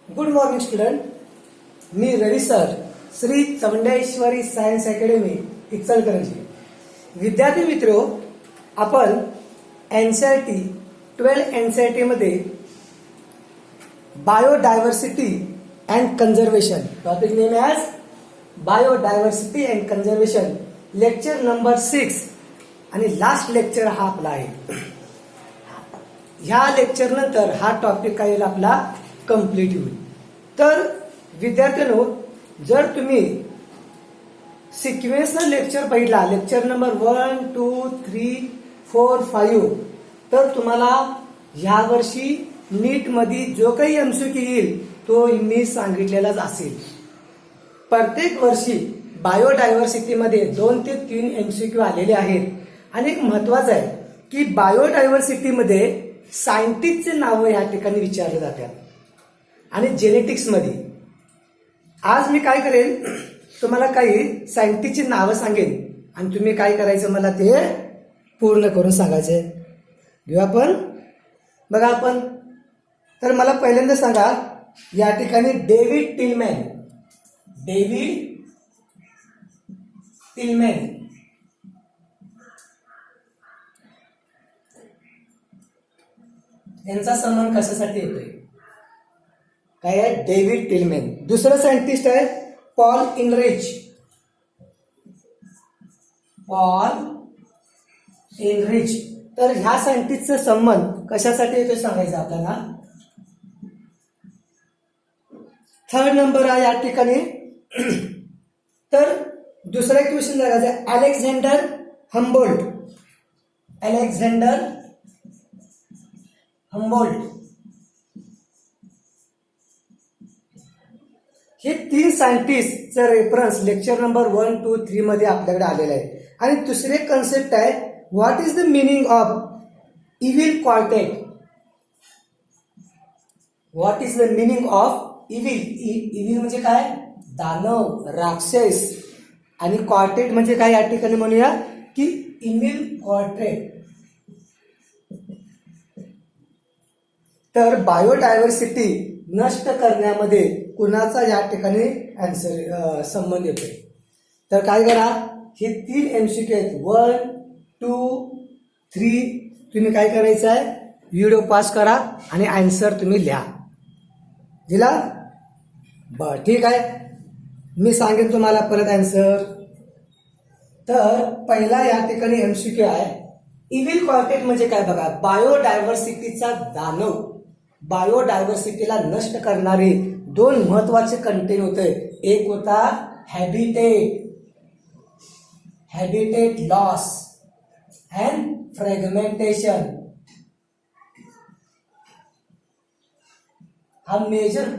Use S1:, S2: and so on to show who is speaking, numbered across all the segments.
S1: Good morning student. मी Ravi sir, Shri Chaundeshwari science academy Ichalkaranji. विद्यार्थी मित्रो, आपण एनसीईआरटी 12 एनसीईआरटी मध्ये biodiversity and conservation topic name as biodiversity and conservation lecture number 6 आणि last lecture हा आपला आहे. ह्या लेक्चर नंतर हा टॉपिक काय येईल आपला कंप्लीट होईल. तर विद्यार्थ्यांनो, जर तुम्ही सिक्वेन्सला लेक्चर पहिला लेक्चर नंबर 1, 2, 3, 4, 5 तर तुम्हाला ह्या वर्षी नीट मध्ये जो काही एमसीक्यू येईल तो मी सांगितलेलाच असेल. प्रत्येक वर्षी बायोडायव्हर्सिटीमध्ये 2 ते 3 एमसीक्यू आलेले आहेत. आणि एक महत्वाचं आहे की बायोडायव्हर्सिटीमध्ये सायंटिस्टचे नावं या ठिकाणी विचारले जातात आणि जेनेटिक्समध्ये. आज मी काय करेन, तुम्हाला काही सायंटिस्टची नावं सांगेन आणि तुम्ही काय करायचं मला ते पूर्ण करून सांगायचे. घेऊ आपण. बघा आपण, तर मला पहिल्यांदा सांगा, या ठिकाणी डेव्हिड टिलमॅन यांचा संबंध कशासाठी येतोय? काय आहे? डेव्हिड टिलमॅन. दुसरं सायंटिस्ट आहे पॉल इनरिच. तर ह्या सायंटिस्टचा संबंध कशासाठी येतोय सांगायचं आपल्याला. थर्ड नंबर आहे या ठिकाणी. तर दुसरा क्वेश्चन लागायचा अलेक्झांडर हम्बोल्ट. हे 3 सायंटिस्टचं रेफरन्स लेक्चर नंबर 1, 2, 3 मध्ये आपल्याकडे आलेलं आहे. आणि दुसरे कन्सेप्ट आहे what is the meaning of evil quartet. What is the meaning of evil म्हणजे काय? दानव, राक्षस. आणि क्वार्टेट म्हणजे काय या ठिकाणी म्हणूया की इव्हिल क्वार्टेट. तर बायोडायव्हर्सिटी नष्ट करण्यामध्ये कुणाचा या ठिकाणी संबंध येतोय. तर काय करा, हे 3 एमसीक्यू आहेत 1, 2, 3. तुम्ही काय करायचं आहे, व्हिडिओ पॉज करा आणि आन्सर तुम्ही लिहा. दिला? बर, ठीक आहे. मी सांगेन तुम्हाला परत आन्सर. तर पहिला या ठिकाणी एमसीक्यू आहे इव्हिल क्वार्टेट म्हणजे काय बघा. बायोडायव्हर्सिटीचा दानव, बायोडायव्हर्सिटीला नष्ट करणारे 2 महत्वाचे कंटेन होते. एक होता हॅबिटेट लॉस अँड फ्रॅगमेंटेशन. हा मेजर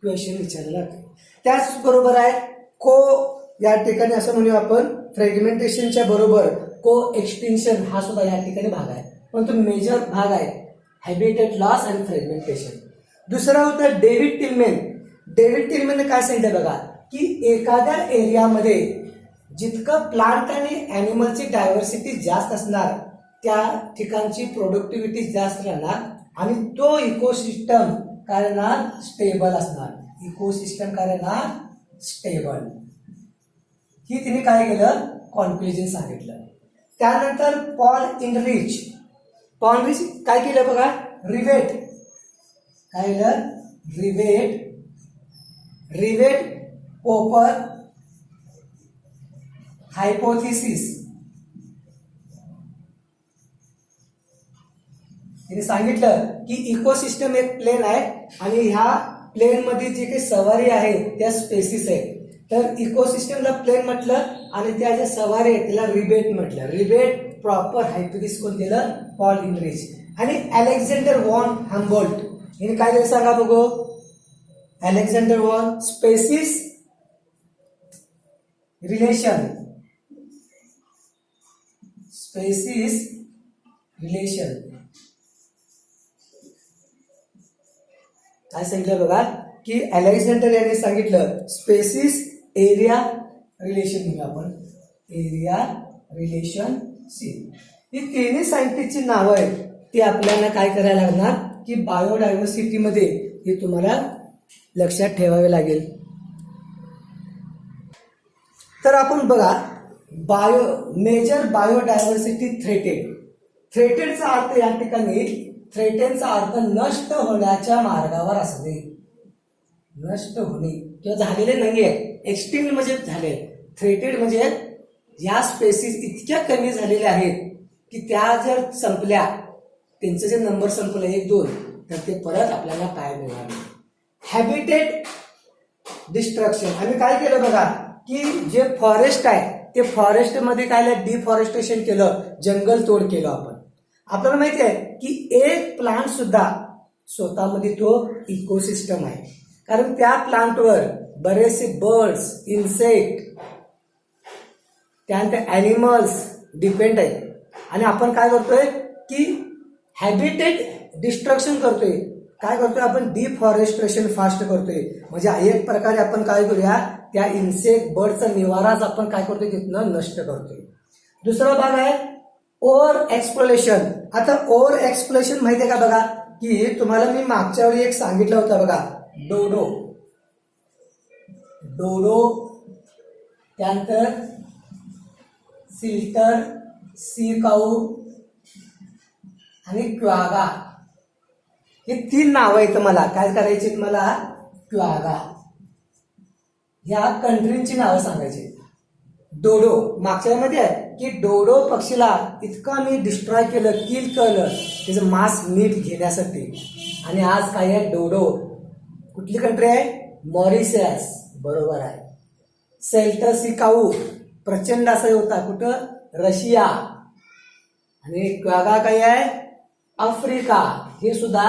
S1: क्वेश्चन विचारला. त्याचबरोबर आहे या ठिकाणी असं म्हणूया आपण फ्रॅगमेंटेशनच्या बरोबर एक्सटिंक्शन हा सुद्धा या ठिकाणी भाग आहे, पण तो मेजर भाग आहे हॅबिटेट लॉस अँड फ्रॅगमेंटेशन. दुसरा होता डेव्हिड टिलमॅनने काय सांगितलं बघा की एखाद्या एरियामध्ये जितकं प्लांट आणि ॲनिमलची डायव्हर्सिटी जास्त असणार त्या ठिकाणची प्रोडक्टिव्हिटी जास्त राहणार आणि तो इकोसिस्टम काय राहणार? स्टेबल असणार. स्टेबल. ही तिने काय केलं? कॉन्क्लुजन सांगितलं. त्यानंतर पॉल इनरिच काय केलं बघा, रिवेट पोपर हायपोथिसिस. तिने सांगितलं की इकोसिस्टम एक प्लेन आहे आणि ह्या प्लेन मध्ये जे काही सवारी आहे त्या स्पेसिस आहेत. तर इकोसिस्टमला प्लेन म्हटलं आणि त्या ज्या सवारी आहेत त्याला रिबेट म्हटलं. रिबेट प्रॉपर हायपोथिसिस कोण दिलं? Paul enrich. आणि अलेक्झांडर वॉन हम्बोल्ट हिने काय दिलं सांगा बघू. अलेक्झांडर वॉन स्पेसिस रिलेशन काय सांगितलं बघा की अलेक्झांडर यांनी सांगितलं स्पेसिस एरिया रिलेशन म्हणून आपण एरिया रिलेशनशिप. ही 3 सायंटिस्टची नावं आहेत ती आपल्याला काय करायला लागणार की बायोडायव्हर्सिटीमध्ये हे तुम्हाला लक्षात ठेवावे लागेल. तर आपण बघा मेजर बायोडायव्हर्सिटी थ्रेटेड. थ्रेटेडचा अर्थ या ठिकाणी थ्रेटेडचा अर्थ नष्ट होण्याच्या मार्गावर असणे, नष्ट होणे किंवा झालेले नाहीये. एक्सटिंक्ट म्हणजे झाले. थ्रेटेड म्हणजे या स्पेसीज इतक्या कमी झालेल्या आहेत की त्या जर संपल्या, त्यांचे जे नंबर संपले 1-2, तर ते परत आपल्याला काय मिळणार. Habitat destruction. आम्ही काय केलं बघा की जे फॉरेस्ट आहे ते फॉरेस्ट मध्ये काय डिफॉरेस्टेशन केलं, जंगल तोड केलं. आपल्याला माहिती आहे की एक प्लांट सुद्धा स्वतःमध्ये तो इकोसिस्टम आहे, कारण त्या प्लांटवर बरेचसे बर्ड्स, इन्सेक्ट, त्यानंतर ॲनिमल्स डिपेंड आहेत. आणि आपण काय करतोय की हॅबिटेट डिस्ट्रक्शन करतोय. काय करतोय आपण, डिफॉरेस्ट्रेशन फास्ट करतोय. म्हणजे एक प्रकारे आपण काय करूया, त्या इन्सेक्ट बर्डचा निवाराच आपण काय करतोय तिथनं नष्ट करतोय. दुसरा भाग आहे ओव्हर एक्सप्लोरेशन. आता ओव्हर एक्सप्लोरेशन माहितीये का बघा, की तुम्हाला मी मागच्या वेळी एक सांगितलं होतं बघा, डोडो, त्यानंतर सिल्टर, सी काऊ आणि क्वागा, हे 3 नावं आहेत. मला काय करायची, मला क्वागा ह्या कंट्रीची नावं सांगायची. डोडो मागच्या मध्ये आहे की डोडो पक्षीला इतका मी डिस्ट्रॉय केलं, किल केलं त्याचं मांस नीट घेण्यासाठी. आणि आज काय आहे, डोडो कुठली कंट्री आहे, मॉरिशस, बरोबर आहे. सेल्टर सिकाऊ प्रचंड असा होता, कुठं, रशिया. आणि क्वागा काय आहे, आफ्रिका. हे सुद्धा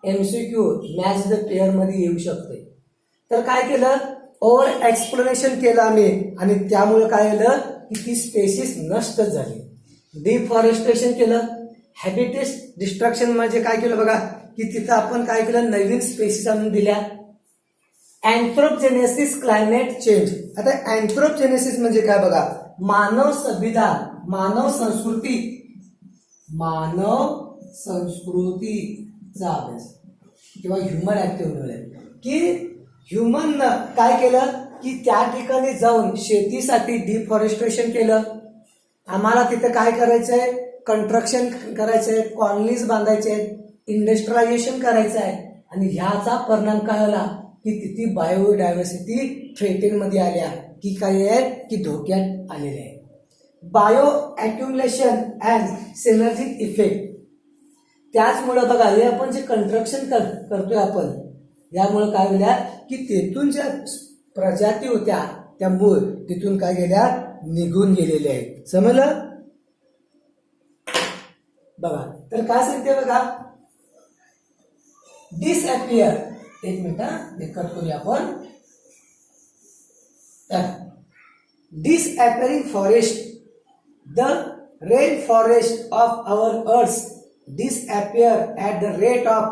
S1: MCQ मॅच द पेअर मध्ये येऊ शकते. तर काय केलं, ओव्हर एक्सप्लोरेशन केलं आम्ही, आणि त्यामुळे काय झालं की ती स्पेसीस नष्ट झाली. डिफॉरेस्ट्रेशन केलं. हॅबिटेट डिस्ट्रक्शन म्हणजे काय केलं बघा, की तिथं आपण काय केलं, नवीन स्पेसीस आणून दिल्या. अँथ्रोपोजेनेसिस, क्लायमेट चेंज. आता अँथ्रोपोजेनेसिस म्हणजे काय बघा, मानव संविधान, मानव संस्कृतीचा अभ्यास किंवा ह्युमन ऍक्टिव्हिटी. की ह्युमन काय केलं की त्या ठिकाणी जाऊन शेतीसाठी डिफॉरेस्ट्रेशन केलं. आम्हाला तिथे काय करायचंय, कंस्ट्रक्शन करायचंय, कॉलनीज बांधायचे, इंडस्ट्रियलायझेशन करायचं आहे. आणि ह्याचा परिणाम काय झाला की तिथे बायोडायव्हर्सिटी थ्रेटेड मध्ये आल्या, की काय आहे की धोक्यात आलेले आहे. Bioaccumulation and synergic effect. त्याचमुळे बघा, हे आपण जे कंस्ट्रक्शन करतोय आपण, यामुळे काय होईल की तेथून ज्या प्रजाती होत्या त्या मूळ तिथून काय गेल्या, निघून गेलेल्या आहेत. समजलं बघा. तर काय सांगते बघा, डिसअपियर. एक मिनिट हे कट करूया आपण. Disappearing forest. The rain forest of our earth disappear at the rate of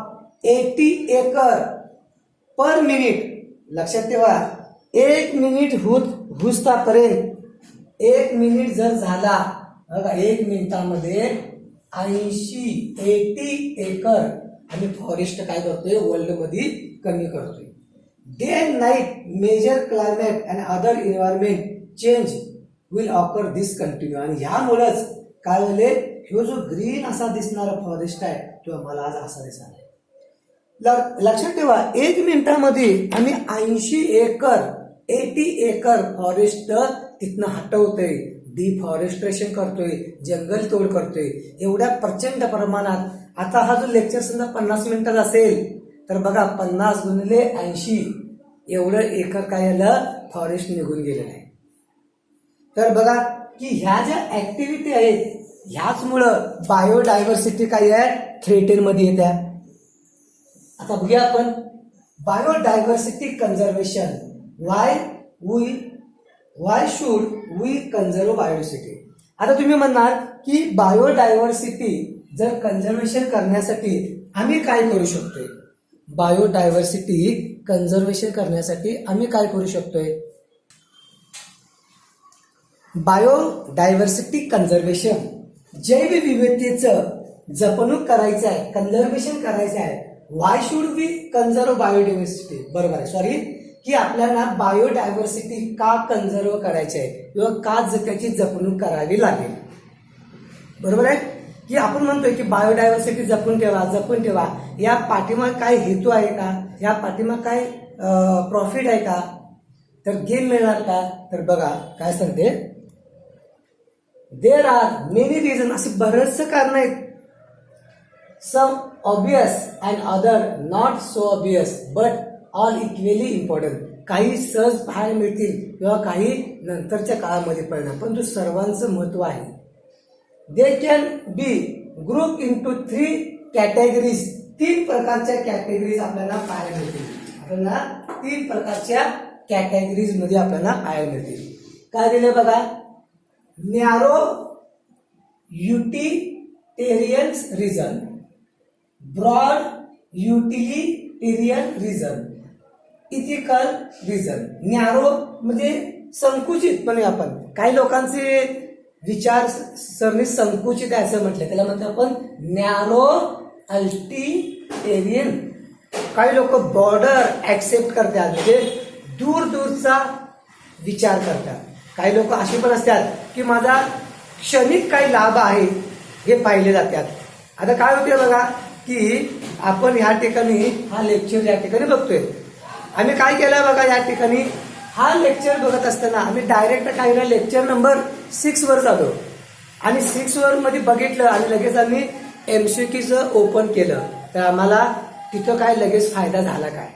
S1: 80 acre per minute. लक्षात ठेवा, 1 मिनिट हुसतापर्यंत 1 मिनिट जर झाला बघा, 1 मिनिटामध्ये 80 एकर आणि फॉरेस्ट काय करतोय, वर्ल्ड मध्ये कमी करतोय. Day and night major climate and other environment change will occur this continue. आणि ह्यामुळेच काय होईल, ह्यो जो ग्रीन असा दिसणारा फॉरेस्ट आहे तो आम्हाला आज असा दिसणार आहे. लक्षात ठेवा, 1 मिनिटामध्ये आम्ही 80 एकर फॉरेस्ट तिथनं हटवतोय, डिफॉरेस्ट्रेशन करतोय, जंगल तोड करतोय एवढ्या प्रचंड प्रमाणात. आता हा जो लेक्चर समजा 50 मिनिटाचा असेल तर बघा, 50 गुणिले 80 एवढं एकर काय झालं, फॉरेस्ट निघून गेलेलं आहे. तर बघा की ह्या ज्या ऍक्टिव्हिटी आहेत ह्याचमुळं बायोडायव्हर्सिटी काय आहे, थ्रेटेड मध्ये येत्या. आता बघूया आपण biodiversity conservation. Why should we conserve biodiversity. आता तुम्ही म्हणणार की बायोडायव्हर्सिटी जर कन्झर्वेशन करण्यासाठी आम्ही काय करू शकतोय. बायोडायव्हर्सिटी कन्झर्वेशन करण्यासाठी आम्ही काय करू शकतोय. बायोडायव्हर्सिटी कन्झर्वेशन, जैवविविधतेचं जपणूक करायचं आहे, कन्झर्वेशन करायचं आहे. Why should we conserve biodiversity, बरोबर आहे, सॉरी, की आपल्याला बायोडायव्हर्सिटी का कन्झर्व करायची आहे किंवा का त्याची जपणूक करावी लागेल. बरोबर आहे की आपण म्हणतोय की बायोडायव्हर्सिटी जपून ठेवा, या पाठीमाग काय हेतू आहे का, या पाठीमाग काय प्रॉफिट आहे का, तर गेन मिळणार का, तर बघा काय सांगते, देर आर मेनी रिझन, असे बरेचसे कारण आहेत, some obvious and other not so obvious but all equally important. काही सहज पाहायला मिळतील किंवा काही नंतरच्या काळामध्ये पडणार, परंतु सर्वांचं महत्व आहे. They can be group into 3 categories, 3 प्रकारच्या कॅटेगरीज आपल्याला पाहायला मिळतील. आपल्याला 3 प्रकारच्या कॅटेगरीज मध्ये आपल्याला पाहायला मिळतील. काय दिले बघा, narrow utilitarian reason, broad utilitarian reason, ethical reason. Narrow म्हणजे संकुचित, म्हणजे आपण काही लोकांचे विचार सरणी संकुचित आहे असं म्हटलं, त्याला म्हणतो आपण नॅरो अल्टिटेरियन. काही लोक बॉर्डर ऍक्सेप्ट करतात, म्हणजे दूर दूरचा विचार करतात. काही लोक असे पण असतात की माझा क्षणिक काही लाभ आहे हे पाहिले जातात. आता काय होते बघा की आपण ह्या ठिकाणी हा लेक्चर या ठिकाणी बघतोय, आम्ही काय केलं बघा, या ठिकाणी हा लेक्चर बघत असताना आम्ही डायरेक्ट काय ना लेक्चर नंबर 6 वर झालो आणि 6 वर मध्ये बघितलं आणि लगेच आम्ही MCQचं ओपन केलं, तर आम्हाला तिथं काय लगेच फायदा झाला काय,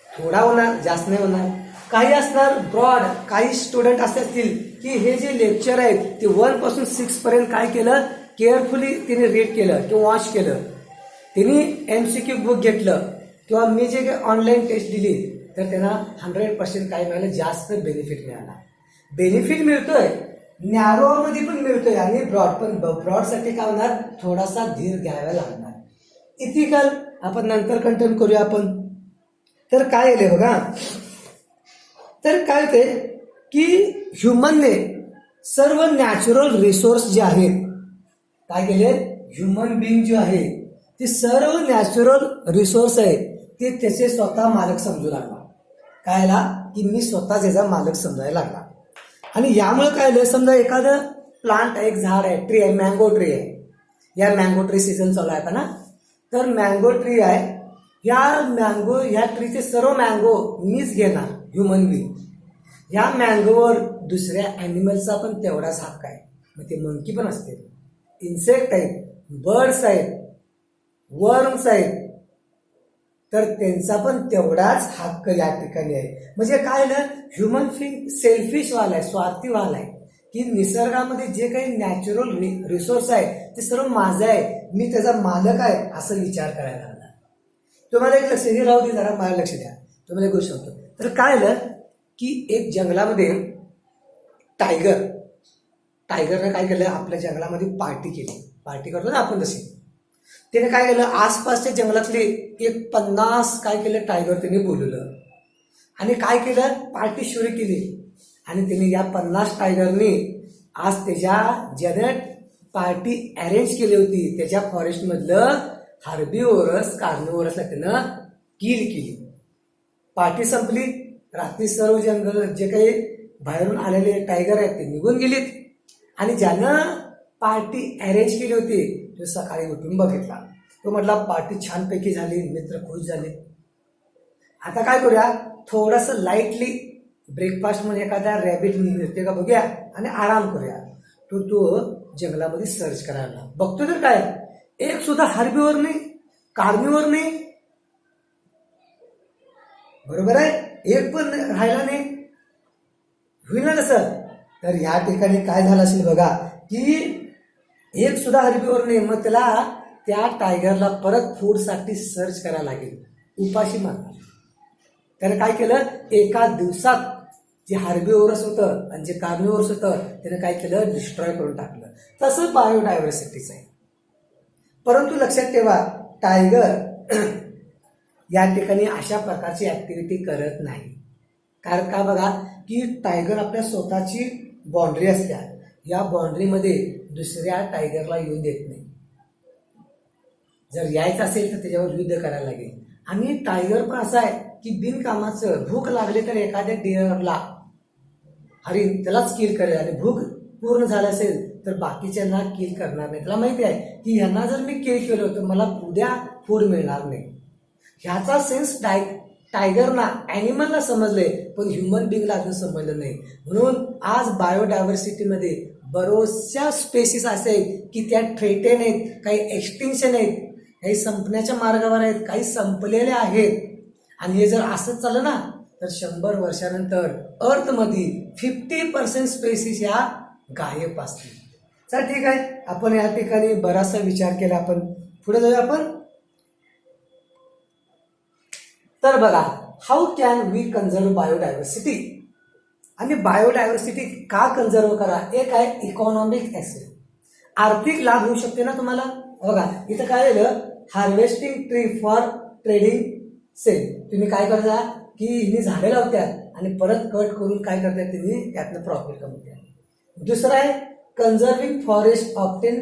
S1: थोडा होणार, जास्त नाही होणार. काही असणार ब्रॉड, काही स्टुडंट असे असतील की हे जे लेक्चर आहेत ते 1 पासून 6 पर्यंत काय केलं, केअरफुली तिने रीड केलं किंवा वॉच केलं, तिने MCQ बुक घेतलं किंवा मी जे ऑनलाईन टेस्ट दिली तर त्यांना 100% काय मिळालं, जास्त बेनिफिट मिळाला. बेनिफिट मिळतोय, नॅरो मध्ये पण मिळतोय आणि ब्रॉड पण. ब्रॉडसाठी काय होणार, थोडासा धीर घ्यावा लागणार. इथिकल आपण नंतर कंटिन्यू करूया आपण. तर काय येईल बघा, तर काय होते की ह्युमनने सर्व नॅचरल रिसोर्स जे आहेत काय केले, ह्युमन बिईंग जे आहे ते सर्व नॅचरल रिसोर्स आहे ते त्याचे स्वतः मालक समजू लागला. कायला की मी स्वतः त्याचा मालक समजायला लागला. आणि यामुळे काय झालं, समजा एखादं प्लांट आहे, एक झाड आहे, ट्री आहे, मँगो ट्री आहे, या मँगो ट्री सीझन चालू आहे का ना, तर मँगो ट्री आहे, ह्या ट्रीचे सर्व मँगो मीच घेणार ह्युमन बिईंग. या मँगोवर दुसऱ्या ॲनिमलचा पण तेवढाच हक्क आहे. मग ते मंकी पण असते, इन्सेक्ट आहेत, बर्ड्स आहेत, वर्म्स आहेत, तर त्यांचा पण तेवढाच हक्क या ठिकाणी आहे. म्हणजे काय ना, ह्युमन बिईंग सेल्फिश वाला आहे, स्वार्थी वाला आहे, की निसर्गामध्ये जे काही नॅचरल रिसोर्स आहे ते सर्व माझं आहे, मी त्याचा मालक आहे असं विचार करायला लागला. तुम्हाला एक लक्ष हे राहू दे, जरा मला लक्ष द्या, तुम्हाला एक गोष्ट सांगतो. तर काय झालं की एक जंगलामध्ये टायगरने काय केलं, आपल्या जंगलामध्ये पार्टी केली. पार्टी करतो ना आपण तशी. त्याने काय केलं, आसपासच्या जंगलातले एक 50 काय केलं टायगर त्याने बोलवलं आणि काय केलं, पार्टी सुरू केली. आणि त्याने या 50 टायगरने आज ज्याने पार्टी अरेंज केली होती त्याच्या फॉरेस्ट मधलं हार्बिओरस कार्निवोरसला त्यानं किल केली. पार्टी संपली, रात्री सर्व जंगल जे काही बाहेरून आलेले टायगर आहेत ते निघून गेलीत आणि ज्यानं पार्टी अरेंज केली होती तो सकाळी उठून बघितला. तो म्हटला पार्टी छानपैकी झाली, मित्र खुश झाले, आता काय करूया, थोडंसं लाईटली ब्रेकफास्ट मध्ये एखादा रॅबिट मिळते का बघूया आणि आराम करूया. तो जंगलामध्ये सर्च करायला बघतो, तर काय एक सुद्धा हार्बिओर नाही, कार्निवोर नाही, बरोबर आहे, एक पण राहिला नाही. होईल ना तसं. तर या ठिकाणी काय झालं असेल बघा की एक सुद्धा हार्बिओर नाही, मग त्याला त्या टायगरला परत फूडसाठी सर्च करायला लागेल, उपाशी मारणार. त्याने काय केलं, एका दिवसात जे हार्बिओरस होतं आणि जे कार्निवोरस होतं त्याने काय केलं, डिस्ट्रॉय करून टाकलं. तसं बायोडायव्हर्सिटीचं आहे. परंतु लक्षात ठेवा, टायगर या ठिकाणी अशा प्रकारची ऍक्टिव्हिटी करत नाही. कारण का बघा की टायगर आपल्या स्वतःची बाउंड्री असते, या बाउंड्रीमध्ये दुसऱ्या टायगरला येऊन देत नाही. जर यायचं असेल तर त्याच्यावर युद्ध करायला लागेल. आणि टायगर पण असं आहे की बिनकामाचं भूक लागली तर एखाद्या डिअरला हरिण त्यालाच किल करेल आणि भूक पूर्ण झालं असेल तर बाकीच्यांना किल करणार नाही. त्याला माहिती आहे की ह्यांना जर मी किल केलं तर मला उद्या फूड मिळणार नाही. ह्याचा सेन्स टायगरना ॲनिमलला समजले पण ह्युमन बिंगला अजून समजलं नाही. म्हणून आज बायोडायव्हर्सिटीमध्ये बऱ्याचशा स्पेसिस असे आहेत की त्या थ्रेटेड आहेत, काही एक्सटिंक्शन आहेत, काही संपण्याच्या मार्गावर आहेत, काही संपलेले आहेत. आणि हे जर असंच चाललं ना तर 100 वर्षानंतर अर्थमध्ये 50% स्पेसिस ह्या गायब असतील. चला ठीक आहे, आपण या ठिकाणी बराचसा विचार केला. आपण पुढे जाऊया. आपण तर बघा, how can we conserve biodiversity. आणि बायोडायव्हर्सिटी का कन्झर्व करा? एक आहे इकॉनॉमिक ऍसेट, आर्थिक लाभ होऊ शकते ना तुम्हाला. बघा इथं काय झालं, harvesting tree for trading sale. तुम्ही काय करता की हिने झाडे लावतात आणि परत कट करून काय करतात त्यांनी त्यातनं प्रॉफिट कमवतात. दुसरं आहे कन्झर्विंग फॉरेस्ट ऑप्टेन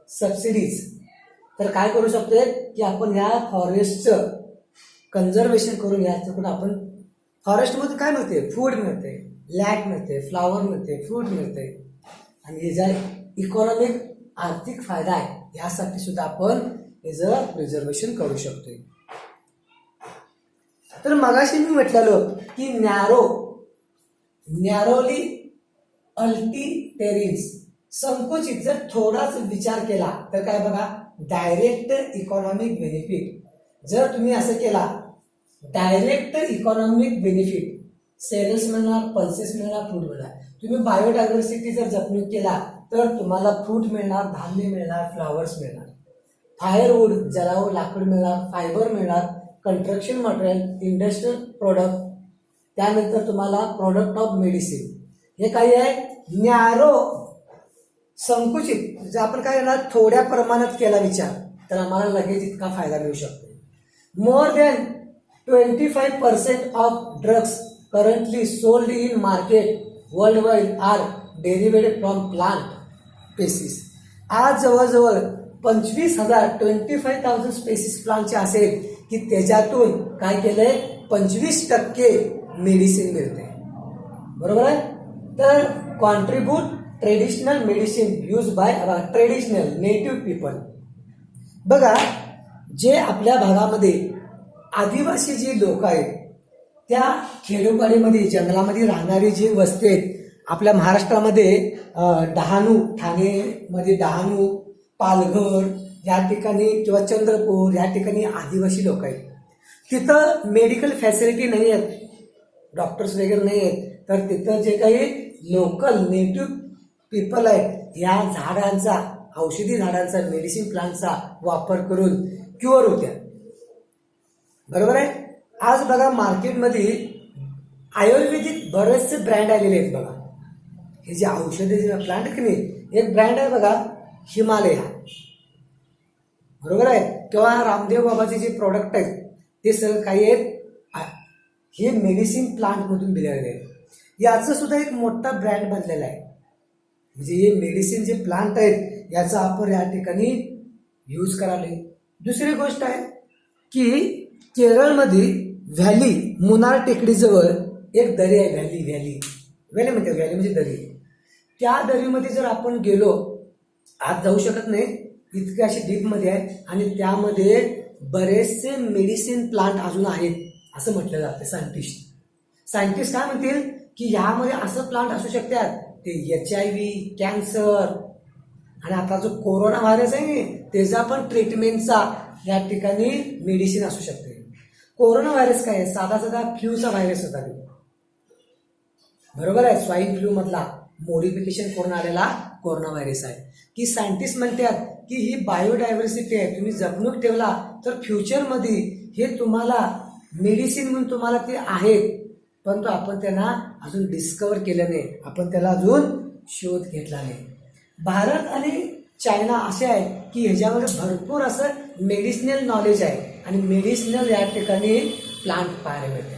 S1: सबसिडीज. तर काय करू शकतोय की आपण ह्या फॉरेस्टचं कन्झर्वेशन करून याच्याकडून आपण फॉरेस्टमध्ये काय मिळते, फूड मिळते, लॅक मिळते, फ्लावर मिळते, फ्रूट मिळते. आणि हे जे इकॉनॉमिक आर्थिक फायदा आहे यासाठी सुद्धा आपण याचं प्रिझर्वेशन करू शकतोय. तर मगाशी मी म्हटलेलं की नॅरोली अल्टिटेरियन्स, संकुचित. जर थोडाच विचार केला तर काय बघा, डायरेक्ट इकॉनॉमिक बेनिफिट. जर तुम्ही असं केला डायरेक्ट इकॉनॉमिक बेनिफिट, सेल्स मिळणार, पल्सेस मिळणार, फ्रूट मिळणार. तुम्ही बायोडायव्हर्सिटी जर जपणूक केला तर तुम्हाला फ्रूट मिळणार, धान्य मिळणार, फ्लावर्स मिळणार, फायरवूड जलाव लाकूड मिळणार, फायबर मिळणार, कंस्ट्रक्शन मटेरियल, इंडस्ट्रियल प्रोडक्ट, त्यानंतर तुम्हाला प्रोडक्ट ऑफ मेडिसिन. हे काही आहे नॅरो, संकुचित. जर आपण काय करणार, थोड्या प्रमाणात केला विचार तर आम्हाला लगेच इतका फायदा मिळू शकतो. More than 25% of drugs currently sold in market world wide are derived from plant species. आज जवळजवळ 25,000 स्पेसिस प्लांटचे असेल की त्याच्यातून काय केलंय 25% मेडिसिन मिळते. बरोबर आहे. तर contribute traditional medicine use by traditional native people. बघा, जे आपल्या भागामध्ये आदिवासी जी लोक आहेत त्या खेडोपाडीमध्ये जंगलामध्ये राहणारी जी वस्ती आहेत आपल्या महाराष्ट्रामध्ये, डहाणू, ठाणेमध्ये डहाणू, पालघर या ठिकाणी किंवा चंद्रपूर या ठिकाणी आदिवासी लोक आहेत. तिथं मेडिकल फॅसिलिटी नाही आहेत, डॉक्टर्स वगैरे नाही आहेत. तर तिथं जे काही लोकल नेटिव्ह पीपल आहेत या झाडांचा, औषधी झाडांचा, मेडिसिन प्लांटचा वापर करून क्युअर होत्या. बरोबर आहे. आज बघा मार्केटमध्ये आयुर्वेदिक बरेचसे ब्रँड आलेले आहेत. बघा हे जे औषधी प्लांट की नाही, एक ब्रँड आहे बघा हिमालया. बरोबर आहे. किंवा रामदेव बाबाचे जे प्रोडक्ट आहेत ते सगळं काही आहेत हे मेडिसिन प्लांटमधून दिलेले आहेत. याचं सुद्धा एक मोठा ब्रँड बनलेला आहे. म्हणजे हे मेडिसिन जे प्लांट आहेत याचा आपण या ठिकाणी यूज कराले. दुसरी गोष्ट आहे की केरळमध्ये व्हॅली, मुनार टेकडीजवळ एक दरी आहे. व्हॅली म्हणजे दरी. त्या दरीमध्ये जर आपण गेलो, आत जाऊ शकत नाही, इतके अशी डीपमध्ये आहे. आणि त्यामध्ये बरेचसे मेडिसिन प्लांट अजून आहेत असं म्हटलं जातं. सायंटिस्ट काय म्हणतील की ह्यामध्ये असं प्लांट असू शकतात ते HIV, कॅन्सर आणि आता जो कोरोना व्हायरस आहे त्याचा पण ट्रीटमेंटचा या ठिकाणी मेडिसिन असू शकते. कोरोना व्हायरस काय आहे, साधा फ्लूचा व्हायरस होता. बरोबर आहे. स्वाईन फ्लू मधला मॉडिफिकेशन करून आलेला कोरोना व्हायरस आहे. की सायंटिस्ट म्हणतात की ही बायोडायव्हर्सिटी आहे, तुम्ही जपणूक ठेवला तर फ्युचरमध्ये हे तुम्हाला मेडिसिन म्हणून तुम्हाला ते आहेत, परंतु आपण त्यांना अजून डिस्कवर केलं नाही, आपण त्याला अजून शोध घेतला नाही. भारत आणि चायना असे आहे की ह्याच्यामध्ये भरपूर असं मेडिसिनल नॉलेज आहे आणि मेडिसिनल या ठिकाणी प्लांट पाहायला मिळते.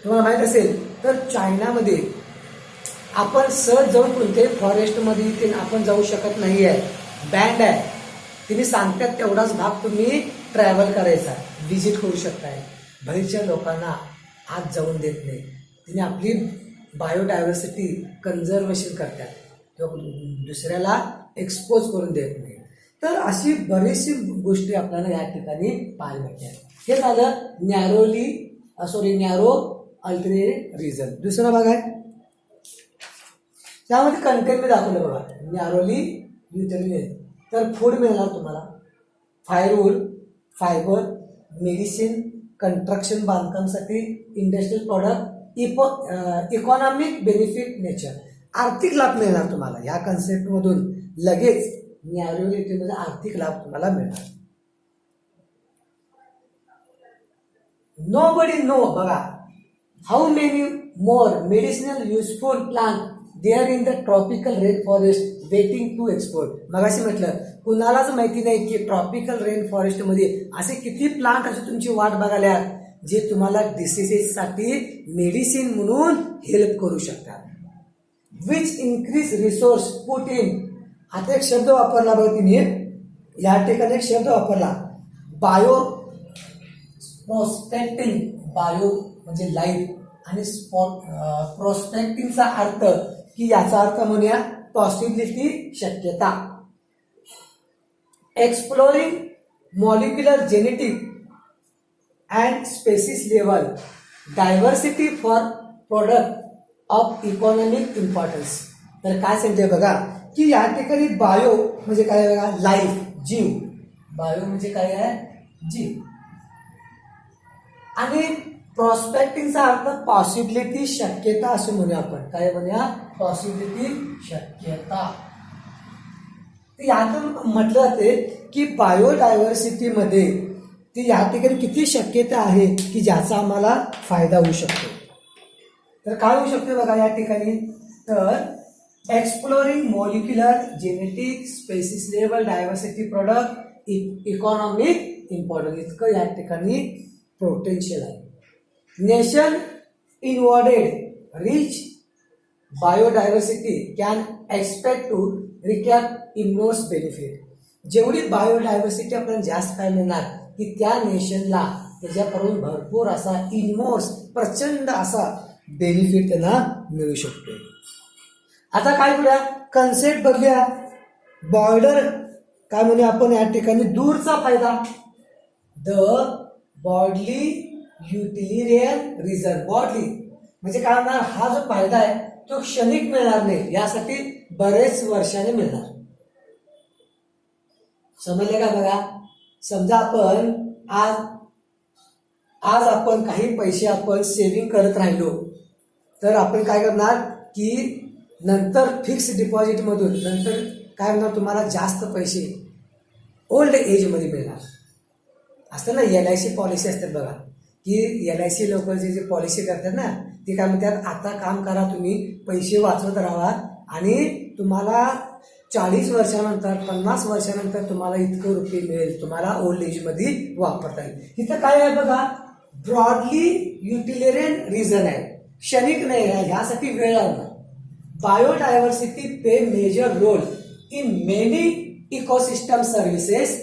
S1: तुम्हाला माहीत असेल तर चायनामध्ये आपण सहज जाऊन कोणत्याही फॉरेस्टमध्ये ते आपण जाऊ शकत नाही आहे, बँड आहे. तिने सांगतात तेवढाच भाग तुम्ही ट्रॅव्हल करायचा, व्हिजिट करू शकताय. बाहेरच्या लोकांना आत जाऊन देत नाही. तिने आपली बायोडायव्हर्सिटी कन्झर्वेशन करतात किंवा दुसऱ्याला एक्सपोज करून देत नाही. तर अशी बरीचशी गोष्टी आपल्याला या ठिकाणी पाहायला मिळतात. हे झालं नॅरो अल्टरनेट रिजन. दुसरा भाग आहे त्यामध्ये कंटेंट मी दाखवलं बघा, नॅरोली युटिलाइज. तर फूड मिळणार तुम्हाला, फायरवूड, फायबर, मेडिसिन, कंस्ट्रक्शन बांधकामासाठी, industrial product, economic benefit, nature. आर्थिक लाभ मिळणार तुम्हाला या कन्सेप्टमधून. लगेच नॅरोलिटीमध्ये आर्थिक लाभ तुम्हाला मिळणार. नोबडी नो बघा, how many more medicinal useful plant there in the tropical rain forest waiting to export. मगाशी म्हटलं कुणालाच माहिती नाही की ट्रॉपिकल रेन फॉरेस्ट मध्ये असे किती प्लांट असे तुमची वाट बघायला जे तुम्हाला डिसीजेससाठी मेडिसिन म्हणून हेल्प करू शकतात. Which increase resource put in. आता एक शब्द वापरला बघा तिने, या ठिकाणी एक शब्द वापरला, बायो प्रोस्पेक्टिंग. बायो म्हणजे लाईफ आणि प्रोस्पेक्टिंगचा अर्थ की याचा अर्थ म्हणूया पॉसिबिलिटी, शक्यता. Exploring molecular genetic and species level diversity for product of economic importance. तर काय सांगते बघा की या ठिकाणी बायो म्हणजे काय बघा, लाईफ, जीव. बायो म्हणजे काय आहे, जीव. आणि प्रॉस्पेक्टिंगचा अर्थ पॉसिबिलिटी, शक्यता असं म्हणूया आपण. काय म्हणूया, पॉसिबिलिटी, शक्यता. यातून म्हटलं जाते की बायोडायव्हर्सिटीमध्ये ती या ठिकाणी किती शक्यता आहे की ज्याचा आम्हाला फायदा होऊ शकतो. तर काय होऊ शकतो बघा या ठिकाणी, तर exploring molecular genetic species level diversity product economic importance इतकं या ठिकाणी पोटेन्शियल आहे. Nation endowed rich biodiversity can expect to reap enormous benefit. जेवढी बायोडायव्हर्सिटी आपल्याला जास्त काय मिळणार की त्या नेशनला त्याच्याकडून भरपूर असा इनमोर्स प्रचंड असा बेनिफिट त्यांना मिळू शकतो. आता काय करूया, कन्सेप्ट बघूया. बॉर्डर काय म्हणूया आपण या ठिकाणी, दूरचा फायदा. The broadly utilitarian reason. Broadly म्हणजे काय होणार, हा जो फायदा आहे तो क्षणिक मिळणार नाही, यासाठी बरेच वर्षाने मिळणार. समजले का बघा. समजा आपण आज आपण काही पैसे आपण सेव्हिंग करत राहिलो तर आपण काय करणार की नंतर फिक्स डिपॉझिट मधून नंतर काय होणार, तुम्हाला जास्त पैसे ओल्ड एज मध्ये मिळणार. असतं ना, LIC पॉलिसी असतात बघा, की LIC लोक जे पॉलिसी करतात ना ते काय म्हणतात, आता काम करा तुम्ही, पैसे वाचवत राहा आणि तुम्हाला 40 वर्षानंतर 50 वर्षानंतर तुम्हाला इतकं रुपये मिळेल, तुम्हाला ओल्ड एज मध्ये वापरता येईल. इथं काय आहे बघा, ब्रॉडली युटिलिरियन रिझन आहे, क्षणिक नाही आहे, ह्यासाठी वेळ लागणार. Biodiversity pay major role in many ecosystem services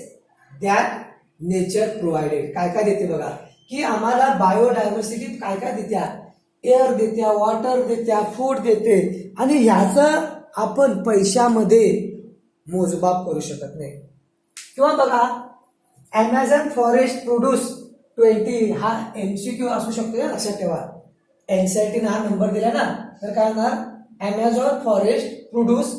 S1: that nature provided. काय काय देते बघा की आम्हाला बायोडायव्हर्सिटी काय काय देत्या, एअर देत्या, वॉटर देत्या, फूड देते, आणि ह्याचं आपण पैशामध्ये मोजमाप करू शकत नाही. किंवा बघा अमेझॉन फॉरेस्ट प्रोड्यूस 20, हा MCQ असू शकतो या लक्षात ठेवा. NCERT हा नंबर दिला ना, तर काय होणार, Amazon forest produce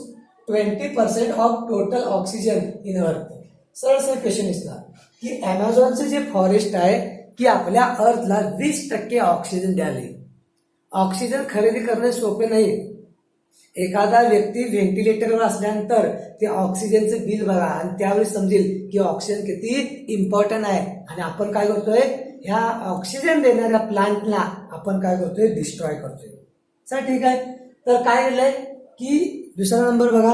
S1: 20% of total oxygen in अर्थ. सरळ क्वेश्चन दिसला की अमेझॉनचं जे फॉरेस्ट आहे की आपल्या अर्थला 20% ऑक्सिजन द्याले. ऑक्सिजन खरेदी करणे सोपे नाही. एखादा व्यक्ती व्हेंटिलेटरवर असल्यानंतर ते ऑक्सिजनचं बिल बघा आणि त्यावेळी समजेल की ऑक्सिजन किती इम्पॉर्टंट आहे. आणि आपण काय करतोय, ह्या ऑक्सिजन देणाऱ्या प्लांटला आपण काय करतोय, डिस्ट्रॉय करतोय. चल ठीक आहे. तर काय केलंय की दुसरा नंबर बघा,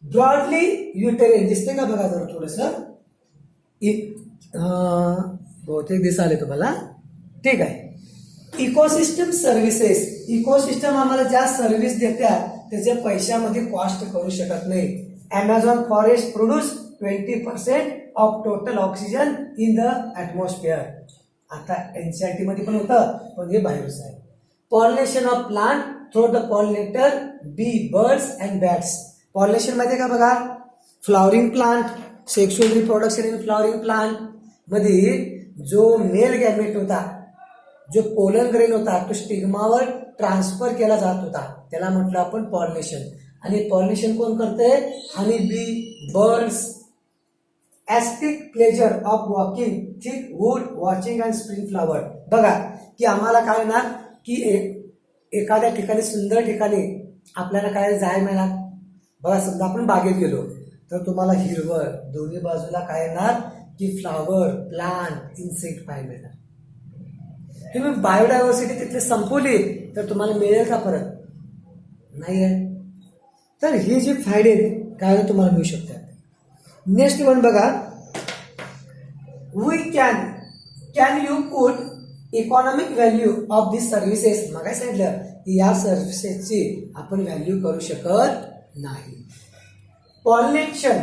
S1: ब्रॉडली युटिलिरियन. दिसते का बघा जरा थोडस, बहुतेक दिसा आले तुम्हाला, ठीक आहे. Ecosystem services. इकोसिस्टम आम्हाला ज्या सर्व्हिस देत्या त्याच्या पैशामध्ये कॉस्ट करू शकत नाही. Amazon forest produce 20% of total oxygen in the atmosphere. आता NCERT मध्ये पण होतं, पण हे बाहेरच आहे. Pollination of plant through the pollinator, bee, birds and bats. Pollination मध्ये का बघा, flowering plant, sexual reproduction in flowering plant मध्ये जो मेल गॅमेट होता, जो पोलन ग्रेन होता, तो स्टिग्मावर ट्रान्सफर केला जात होता, त्याला म्हटलं आपण पॉलिनेशन. आणि पॉलिनेशन कोण करते? Honey bee, birds. Aesthetic pleasure of walking thick wood watching and spring flower. बघा की आम्हाला काय ना की एखाद्या ठिकाणी, सुंदर ठिकाणी आपल्याला काय जायला मिळणार. बघा समजा आपण बागेत गेलो तर तुम्हाला हिरवळ, दोन्ही बाजूला काय येणार की फ्लावर, प्लांट, इन्सेक्ट पाहायला मिळणार. तुम्ही बायोडायव्हर्सिटी तिथली संपवली तर तुम्हाला मिळेल का परत? नाही आहे. तर हे जे फायदे काय तुम्हाला मिळू शकतात. नेक्स्ट वन बघा, we can you put economic value of this services. मग सांगितलं की या सर्व्हिसेसची आपण व्हॅल्यू करू शकत नाही. Pollination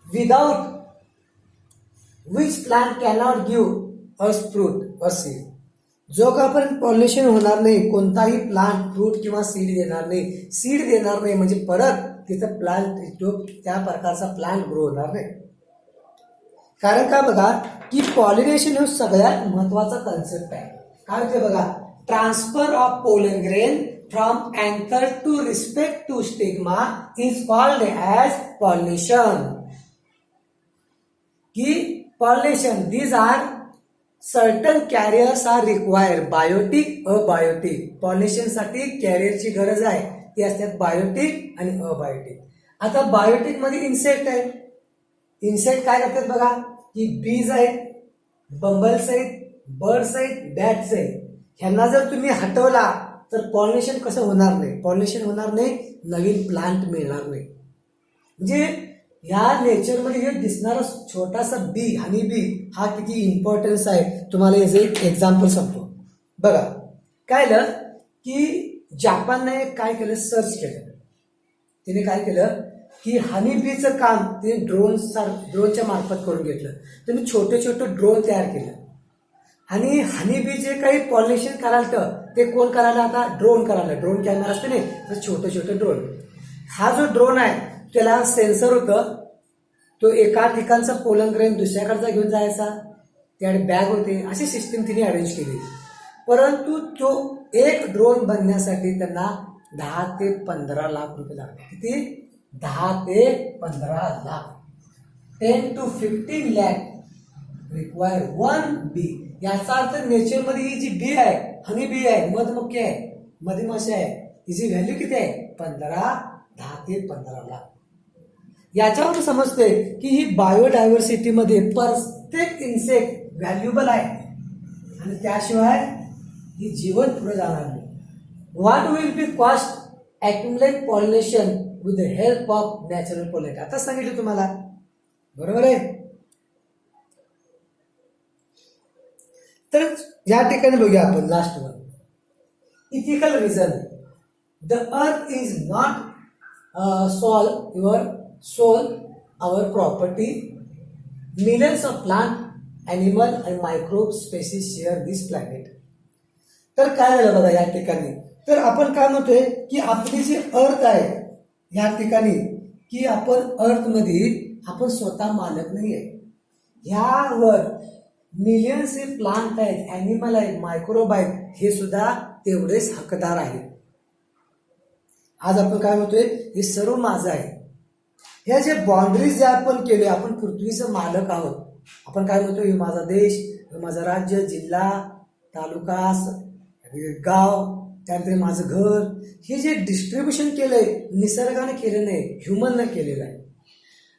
S1: without which plant cannot give us fruit a seed. जो का आपण पॉलिनेशन होणार नाही, कोणताही प्लांट फ्रूट किंवा सीड देणार नाही. सीड देणार नाही म्हणजे परत तिथं प्लांट, त्या प्रकारचा प्लांट ग्रो होणार नाही. कारण का बघा की पॉलिनेशन हा सगळ्यात महत्वाचा कन्सेप्ट आहे. काय होते बघा, transfer of pollen grain from anther to respect to stigma is called as pollination. की pollination, these are certain carriers are required, biotic, abiotic. पॉलिनेशनसाठी कॅरियरची गरज आहे, ती असतात बायोटिक आणि अबायोटिक. आता बायोटिक मध्ये इन्सेक्ट आहे. इन्सेक्ट काय करतात बघा की बीज आहेत, बंबल्स आहेत, बर्ड्स आहेत, बॅट्स आहेत. ह्यांना जर तुम्ही हटवला तर पॉलिनेशन कसं होणार नाही? पॉलिनेशन होणार नाही, नवीन प्लांट मिळणार नाही. म्हणजे ह्या नेचरमध्ये जे दिसणारा छोटासा बी, हनी बी, हा किती इम्पॉर्टन्स आहे तुम्हाला याचे एक एक्झाम्पल सांगतो. बघा काय झालं की जापानने काय केलं, सर्च केलं. तिने काय केलं की हनी बीचं काम ते ड्रोनच्या मार्फत करून घेतलं. त्यांनी छोटे छोटे ड्रोन तयार केलं आणि हनी बी जे काही पॉलिनेशन करायला ते कोण करायला, आता ड्रोन करायला. ड्रोन कॅमेरा असते नाही, तर छोटे छोटे ड्रोन. हा जो ड्रोन आहे त्याला सेन्सर होतं, तो एका ठिकाणचा पोलन ग्रेन दुसऱ्याकडचा घेऊन जायचा, त्याकडे बॅग होते, अशी सिस्टीम तिने अरेंज केली. परंतु तो एक ड्रोन बनण्यासाठी त्यांना 10 ते 15 लाख रुपये लागले. किती? 10 ते 15 lakh. 10 to 15 lakh require one bee. याचा अर्थ नेचरमध्ये ही जी बी आहे, हनी बी आहे, मधुमक्खी आहे, मधमाशी आहे, हिची व्हॅल्यू किती आहे? 10 ते 15 लाख. याच्यावर समजते की ही बायोडायव्हर्सिटीमध्ये प्रत्येक इन्सेक्ट व्हॅल्युबल आहे आणि त्याशिवाय ही जीवन पुढे जाणार नाही. What will be cost accumulate pollination with the help of natural pollinator. आता सांगितलं तुम्हाला, बरोबर आहे. तर या ठिकाणी बघूया आपण last one, ethical reason. The earth is not soul our property. Millions of plant, animal and microbe species share this planet. तर काय झालं बघा या ठिकाणी, तर आपण काय म्हणतोय की आपली जी अर्थ आहे या ठिकाणी, की आपण अर्थ मध्ये आपण स्वतः मालक नाहीये. ह्यावर मिलियन्स हे प्लांट आहेत, ॲनिमल आहेत, मायक्रोब आहेत, हे सुद्धा तेवढेच हकदार आहेत. आज आपण काय म्हणतोय, हे सर्व माझं आहे. ह्या जे बाउंड्रीज जे आपण केले, आपण पृथ्वीचं मालक आहोत. आपण काय म्हणतो, हे माझा देश, हे माझं राज्य, जिल्हा, तालुका, गाव, त्यानंतर माझं घर, हे जे डिस्ट्रीब्युशन केलंय निसर्गाने केलं नाही, ह्युमनने केलेलं आहे.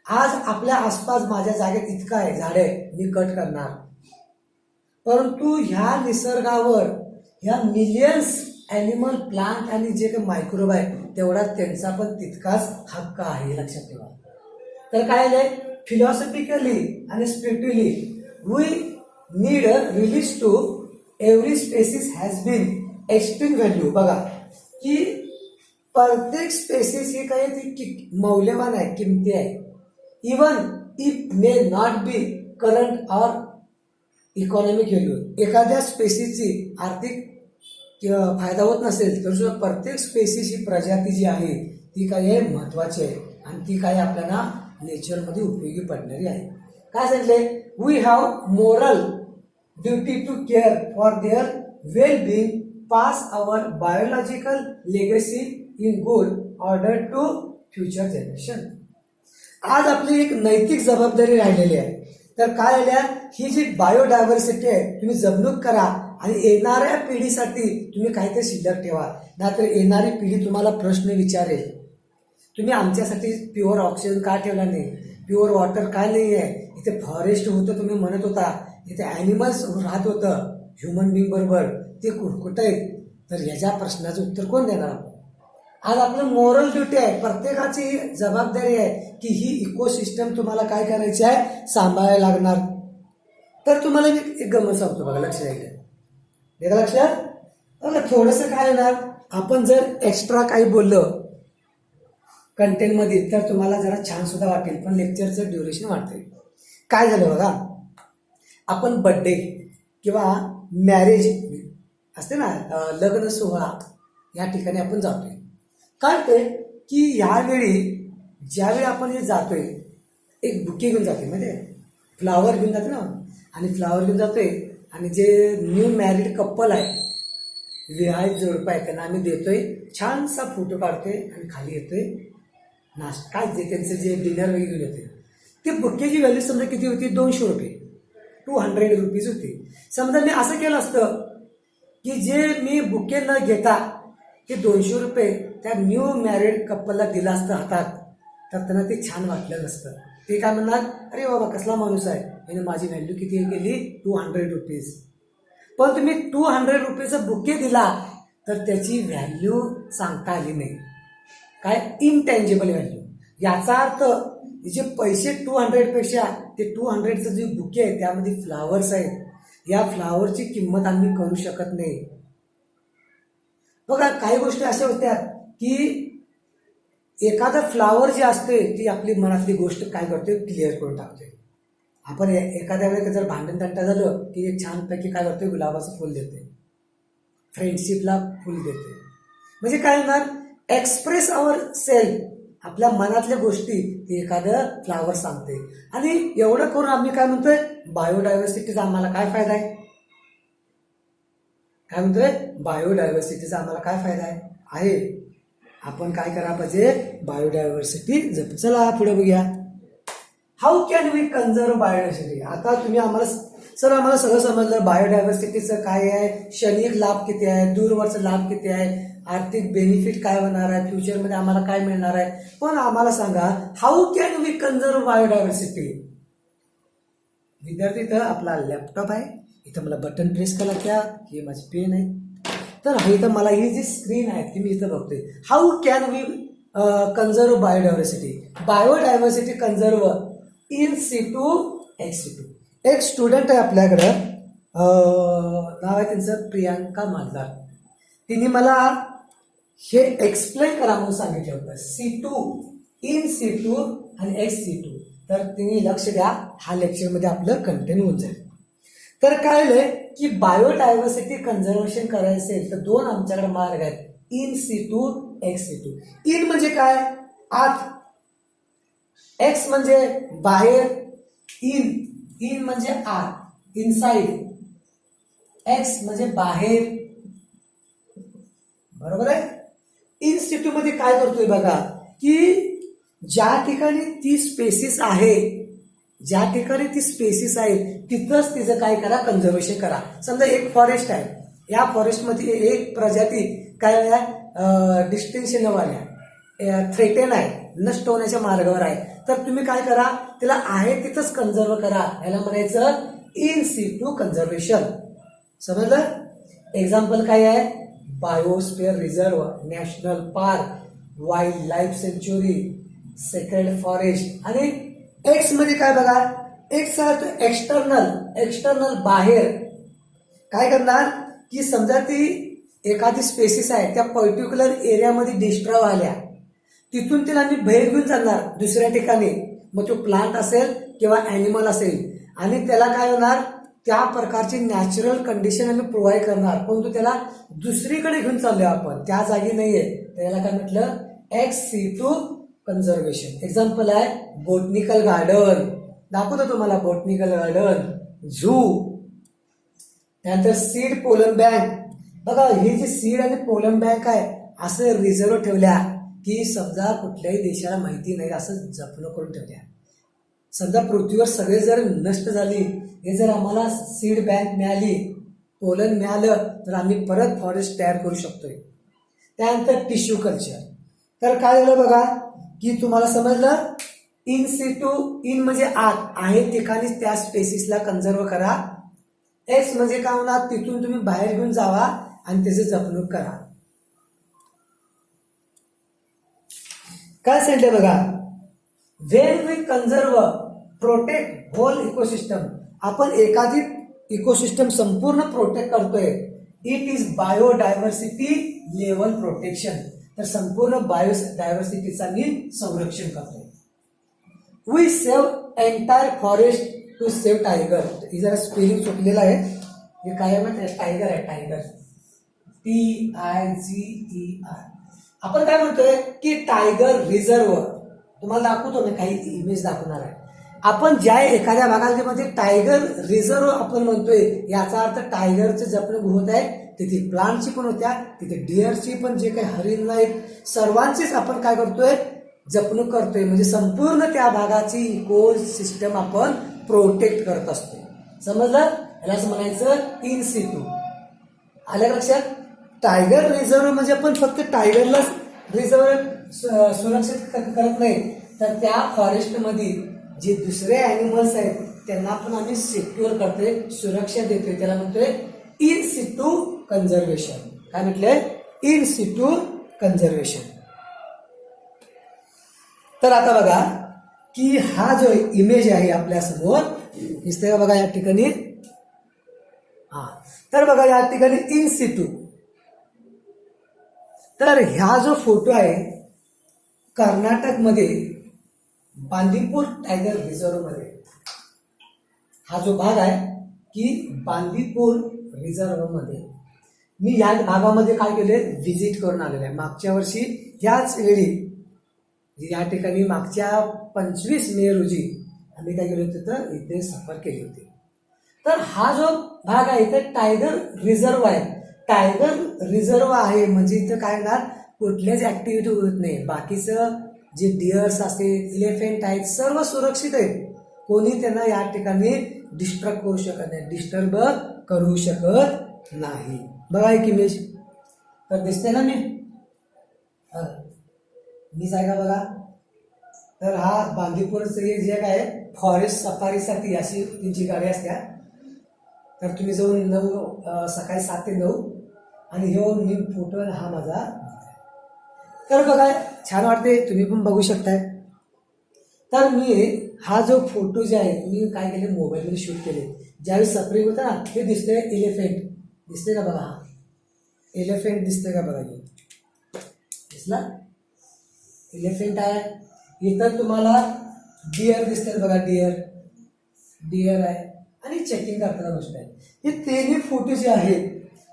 S1: आज आपल्या आसपास माझ्या जागेत इतकं आहे, झाडे मी कट करणार, परंतु ह्या निसर्गावर ह्या मिलियन्स ॲनिमल, प्लांट आणि जे काही मायक्रोब आहे तेवढा त्यांचा पण तितकाच हक्क आहे, लक्षात ठेवा. तर काय आहे, फिलॉसॉफिकली आणि spiritually we need release to every species has been extreme value. बघा की प्रत्येक स्पेसिस ही काही ती मौल्यवान आहे, किमती आहे. Even it may not be current or economic value. एखाद्या स्पेसिसची आर्थिक फायदा होत नसेल तर सुद्धा प्रत्येक स्पेसिस ही प्रजाती जी आहे ती काय आहे, महत्वाची आहे आणि ती काय आपल्याला नेचरमध्ये उपयोगी पडणारी आहे. काय सांगितले, we have moral duty to care for their well being, pass our biological legacy in good order to future generation. आज आपली एक नैतिक जबाबदारी राहिलेली आहे. तर काय आल्या, ही जी बायोडायव्हर्सिटी आहे तुम्ही जपणूक करा आणि येणाऱ्या पिढीसाठी तुम्ही काहीतरी शिल्लक ठेवा. नाहीतर येणारी पिढी तुम्हाला प्रश्न विचारेल, तुम्ही आमच्यासाठी प्युअर ऑक्सिजन का ठेवला नाही, प्युअर वॉटर का नाही आहे, इथे फॉरेस्ट होतं तुम्ही म्हणत होता, इथे ॲनिमल्स राहत होतं ह्युमन बिंग बरोबर, ते कुठं आहे. तर याच्या प्रश्नाचं उत्तर कोण देणार. आज आपलं मोरल ड्युटी आहे, प्रत्येकाची जबाबदारी आहे की ही इकोसिस्टम तुम्हाला काय करायची आहे, सांभाळायला लागणार. तर तुम्हाला मी एक गमत सांगतो बघा, लक्ष द्यायला लक्षात बघा. थोडंसं काय येणार, आपण जर एक्स्ट्रा काही बोललं कंटेंटमध्ये तर तुम्हाला जरा छान सुद्धा वाटेल, पण लेक्चरचं ड्युरेशन वाढते. काय झालं बघा, आपण बड्डे किंवा मॅरेज असते ना, लग्न सोहळा, या ठिकाणी आपण जातोय. काय ते की ह्यावेळी ज्यावेळी आपण हे जातोय एक बुके घेऊन जाते, म्हणजे फ्लावर घेऊन जाते ना, आणि फ्लावर घेऊन जातोय आणि जे न्यू मॅरिड कपल आहे, विवाहित जोडपं आहे, त्यांना आम्ही देतोय, छानसा फोटो काढतोय आणि खाली येतोय नाश्ता, काय जे त्यांचं जे डिनर वगैरे घेऊन येते. ते बुकेची व्हॅल्यू समजा किती होती, 200 रुपये, 200 रुपीज होती. समजा मी असं केलं असतं की जे मी बुके न घेता ते 200 रुपये त्या न्यू मॅरिड कपलला दिला असतं हातात, तर त्यांना ते छान वाटलं नसतं. ते काय म्हणणार, अरे बाबा कसला माणूस आहे, याने माझी व्हॅल्यू किती केली, 200 रुपीज. पण तुम्ही 200 रुपयेचा बुके दिला तर त्याची व्हॅल्यू सांगता आली नाही. काय, इनटँजेबल व्हॅल्यू. याचा अर्थ जे पैसे 200 पेक्षा ते 200चं जे बुके आहे त्यामध्ये फ्लावर्स आहेत, या फ्लावरची किंमत आम्ही करू शकत नाही. बघा काही गोष्टी अशा होत्या की एखादं फ्लावर जे असते ती आपली मनातली गोष्ट काय करते, क्लिअर करून टाकते. आपण एखाद्या वेळेला जर भांडण तंटा झालं की एक छानपैकी काय करते, गुलाबाचं फुल देते, फ्रेंडशिपला फुल देते. म्हणजे काय होणार, एक्सप्रेस आवर सेल्फ, आपल्या मनातल्या गोष्टी एखादं फ्लावर सांगते. आणि एवढं करून आम्ही काय म्हणतोय, बायोडायव्हर्सिटीचा आम्हाला काय फायदा आहे, काय म्हणतोय, बायोडायव्हर्सिटीचा आम्हाला काय फायदा आहे. आपण काय करा पाहिजे, बायोडायव्हर्सिटी जप. चला पुढे बघूया, how can we conserve biodiversity. आता तुम्ही आम्हाला सगळं समजलं, बायोडायव्हर्सिटीचं काय आहे, क्षणिक लाभ किती आहे, दूरवरचा लाभ किती आहे, आर्थिक बेनिफिट काय होणार आहे, फ्युचरमध्ये आम्हाला काय मिळणार आहे. पण आम्हाला सांगा, how can we conserve biodiversity. विद्यार्थी, इथं आपला लॅपटॉप आहे, इथं मला बटन प्रेस करा, क्या हे माझी पेन आहे. तर इथं मला ही जी स्क्रीन आहे ती मी इथं बघतोय. How can we conserve biodiversity. Biodiversity conserve in situ ex situ. एक स्टुडंट आहे आपल्याकडं, नाव आहे त्यांचं प्रियांका मालदार. तिने मला हे एक्सप्लेन करा म्हणून सांगितलं होतं, C2 इन C2 आणि एक्स C2. तर तुम्ही लक्ष द्या, हा लेक्चरमध्ये आपलं कंटेंट होऊन जाईल. तर काय आहे की बायोडायव्हर्सिटी कन्झर्वेशन करायचं असेल तर दोन आमच्याकडे मार्ग आहेत, in C2 x C2. In म्हणजे काय, आत, एक्स म्हणजे बाहेर, इन म्हणजे आत, इनसाइड, एक्स म्हणजे बाहेर, बरोबर आहे. इन सिटू मध्ये काय करतोय बघा, की ज्या ठिकाणी ती स्पेसिस आहे, ज्या ठिकाणी ती स्पेसिस आहे तिथंच तिचं काय करा, कन्झर्वेशन करा. समजा एक फॉरेस्ट आहे, या फॉरेस्टमध्ये एक प्रजाती काय आहे, डिस्टिंक्शन वाल्या, थ्रेटेन आहे, नष्ट होण्याच्या मार्गावर आहे, तर तुम्ही काय करा, तिला आहे तिथंच कन्झर्व करा. याला म्हणायचं इन सिटू कन्झर्वेशन. समजलं. एक्झाम्पल काय आहे, biosphere reserve, national park, wild life sanctuary, sacred forest. आणि एक्स मध्ये काय बघा, एक्स एक्सटर्नल बाहेर. काय करणार की समजा ती एखादी स्पेसिस आहे त्या पर्टिक्युलर एरियामध्ये डिस्ट्रॉय झाल्या, तिथून तिला मी बाहेर घेऊन जाणार दुसऱ्या ठिकाणी, मग तो प्लांट असेल किंवा ॲनिमल असेल, आणि त्याला काय होणार, त्या प्रकारची नॅचरल कंडिशन आम्ही प्रोव्हाइड करणार, परंतु त्याला दुसरीकडे घेऊन चाललोय आपण, त्या जागी नाहीये. त्याला काय म्हटलं, ex-situ कन्झर्वेशन. एक्झाम्पल आहे बोटनिकल गार्डन, दाखवतो तुम्हाला बोटनिकल गार्डन, झू. त्यानंतर सीड पोलन बँक. बघा हे जे सीड आणि पोलन बँक आहे असं रिझर्व ठेवल्या की समजा कुठल्याही देशाला माहिती नाही असं जपणूक करून ठेवल्या. समजा पृथ्वीवर सगळे जर नष्ट झाली, हे जर आम्हाला सीड बँक मिळाली, पोलन मिळालं, तर आम्ही परत फॉरेस्ट तयार करू शकतोय. त्यानंतर टिश्यू कल्चर. तर काय झालं बघा की तुम्हाला समजलं, इन सिटू, इन म्हणजे आत आहे ठिकाणीच त्या स्पेसिसला कन्झर्व करा. एक्स म्हणजे काय होणार, तिथून तुम्ही बाहेर घेऊन जावा आणि त्याची जपणूक करा. काय सांगितलं बघा, when we conserve protect whole ecosystem, आपण एखादी इकोसिस्टम संपूर्ण प्रोटेक्ट करतोय, it is biodiversity level protection. तर संपूर्ण बायोडायव्हर्सिटीचा मी संरक्षण करतोय. We save entire forest to save tiger. ही जरा स्पेलिंग चुकलेलं आहे, हे काय आहे टायगर आहे, टायगर, TIGER. आपण काय म्हणतोय की टायगर रिझर्व. तुम्हाला दाखवतो मी काही इमेज दाखवणार आहे. आपण ज्या एखाद्या भागामध्ये टायगर रिझर्व आपण म्हणतोय, याचा अर्थ टायगरचे जपणूक होत आहे, तिथे प्लांटची पण होत्या, तिथे डिअरची पण, जे काही हरिण आहेत सर्वांचीच आपण काय करतोय, जपणूक करतोय. म्हणजे संपूर्ण त्या भागाची इको सिस्टम आपण प्रोटेक्ट करत असतो. समजलं, यालाच म्हणायचं इन सिटू. आलं लक्षात. टायगर रिझर्व म्हणजे आपण फक्त टायगरला रिझर्व सुरक्षित करत नाही, तर त्या फॉरेस्टमध्ये जे दुसरे ॲनिमल्स आहेत त्यांना पण आम्ही सिक्युअर करतोय, सुरक्षा देतोय. त्याला म्हणतोय इन सिटू कन्झर्वेशन. काय म्हटलंय, इन सिटू कन्झर्वेशन. तर आता बघा की हा जो इमेज आहे आपल्या समोर दिसतोय बघा या ठिकाणी. हा, तर बघा या ठिकाणी इन सिटू. तर ह्या जो फोटो आहे कर्नाटकमध्ये बांदीपूर टायगर रिझर्व मध्ये, हा जो भाग आहे की बांदीपूर रिझर्व मध्ये, मी या भागामध्ये काय केले, व्हिजिट करून आलेलो आहे. मागच्या वर्षी याच वेळी या ठिकाणी मागच्या 25 मे रोजी आम्ही काय केलं होतं, तर इथे सफर केली होती. तर हा जो भाग आहे इथे टायगर रिझर्व आहे. टायगर रिझर्व आहे म्हणजे इथं काय होणार, कुठल्याच ऍक्टिव्हिटी होत नाही. बाकीचं जे डिअर्स असेल, इलेफंट आहेत, सर्व सुरक्षित आहेत. कोणी त्यांना या ठिकाणी डिस्टर्ब करू शकत नाही, डिस्टर्ब करू शकत नाही. बघा एक इमेज तर दिसते ना, मीच आहे का बघा. तर हा बांदीपूरचं हे जे काय फॉरेस्ट सफारीसाठी अशी त्यांची गाडी असत्या. तर तुम्ही जाऊन सकाळी 7 ते 9 आणि हे मी फोटो हा माझा. तर बघा छान वाटते, तुम्ही पण बघू शकताय. तर मी हा जो फोटो जे आहे मी काय केले, मोबाईलमध्ये शूट केले. ज्यावेळी सफरिंग होतं ना, हे दिसतंय एलिफंट, दिसते का बघा, हा एलिफंट दिसतंय का बघा, दिसला एलिफंट आहे. इथं तुम्हाला डिअर दिसतात बघा, डिअर आहे आणि चेकिंग करताना गोष्ट आहे. हे तिन्ही फोटो जे आहेत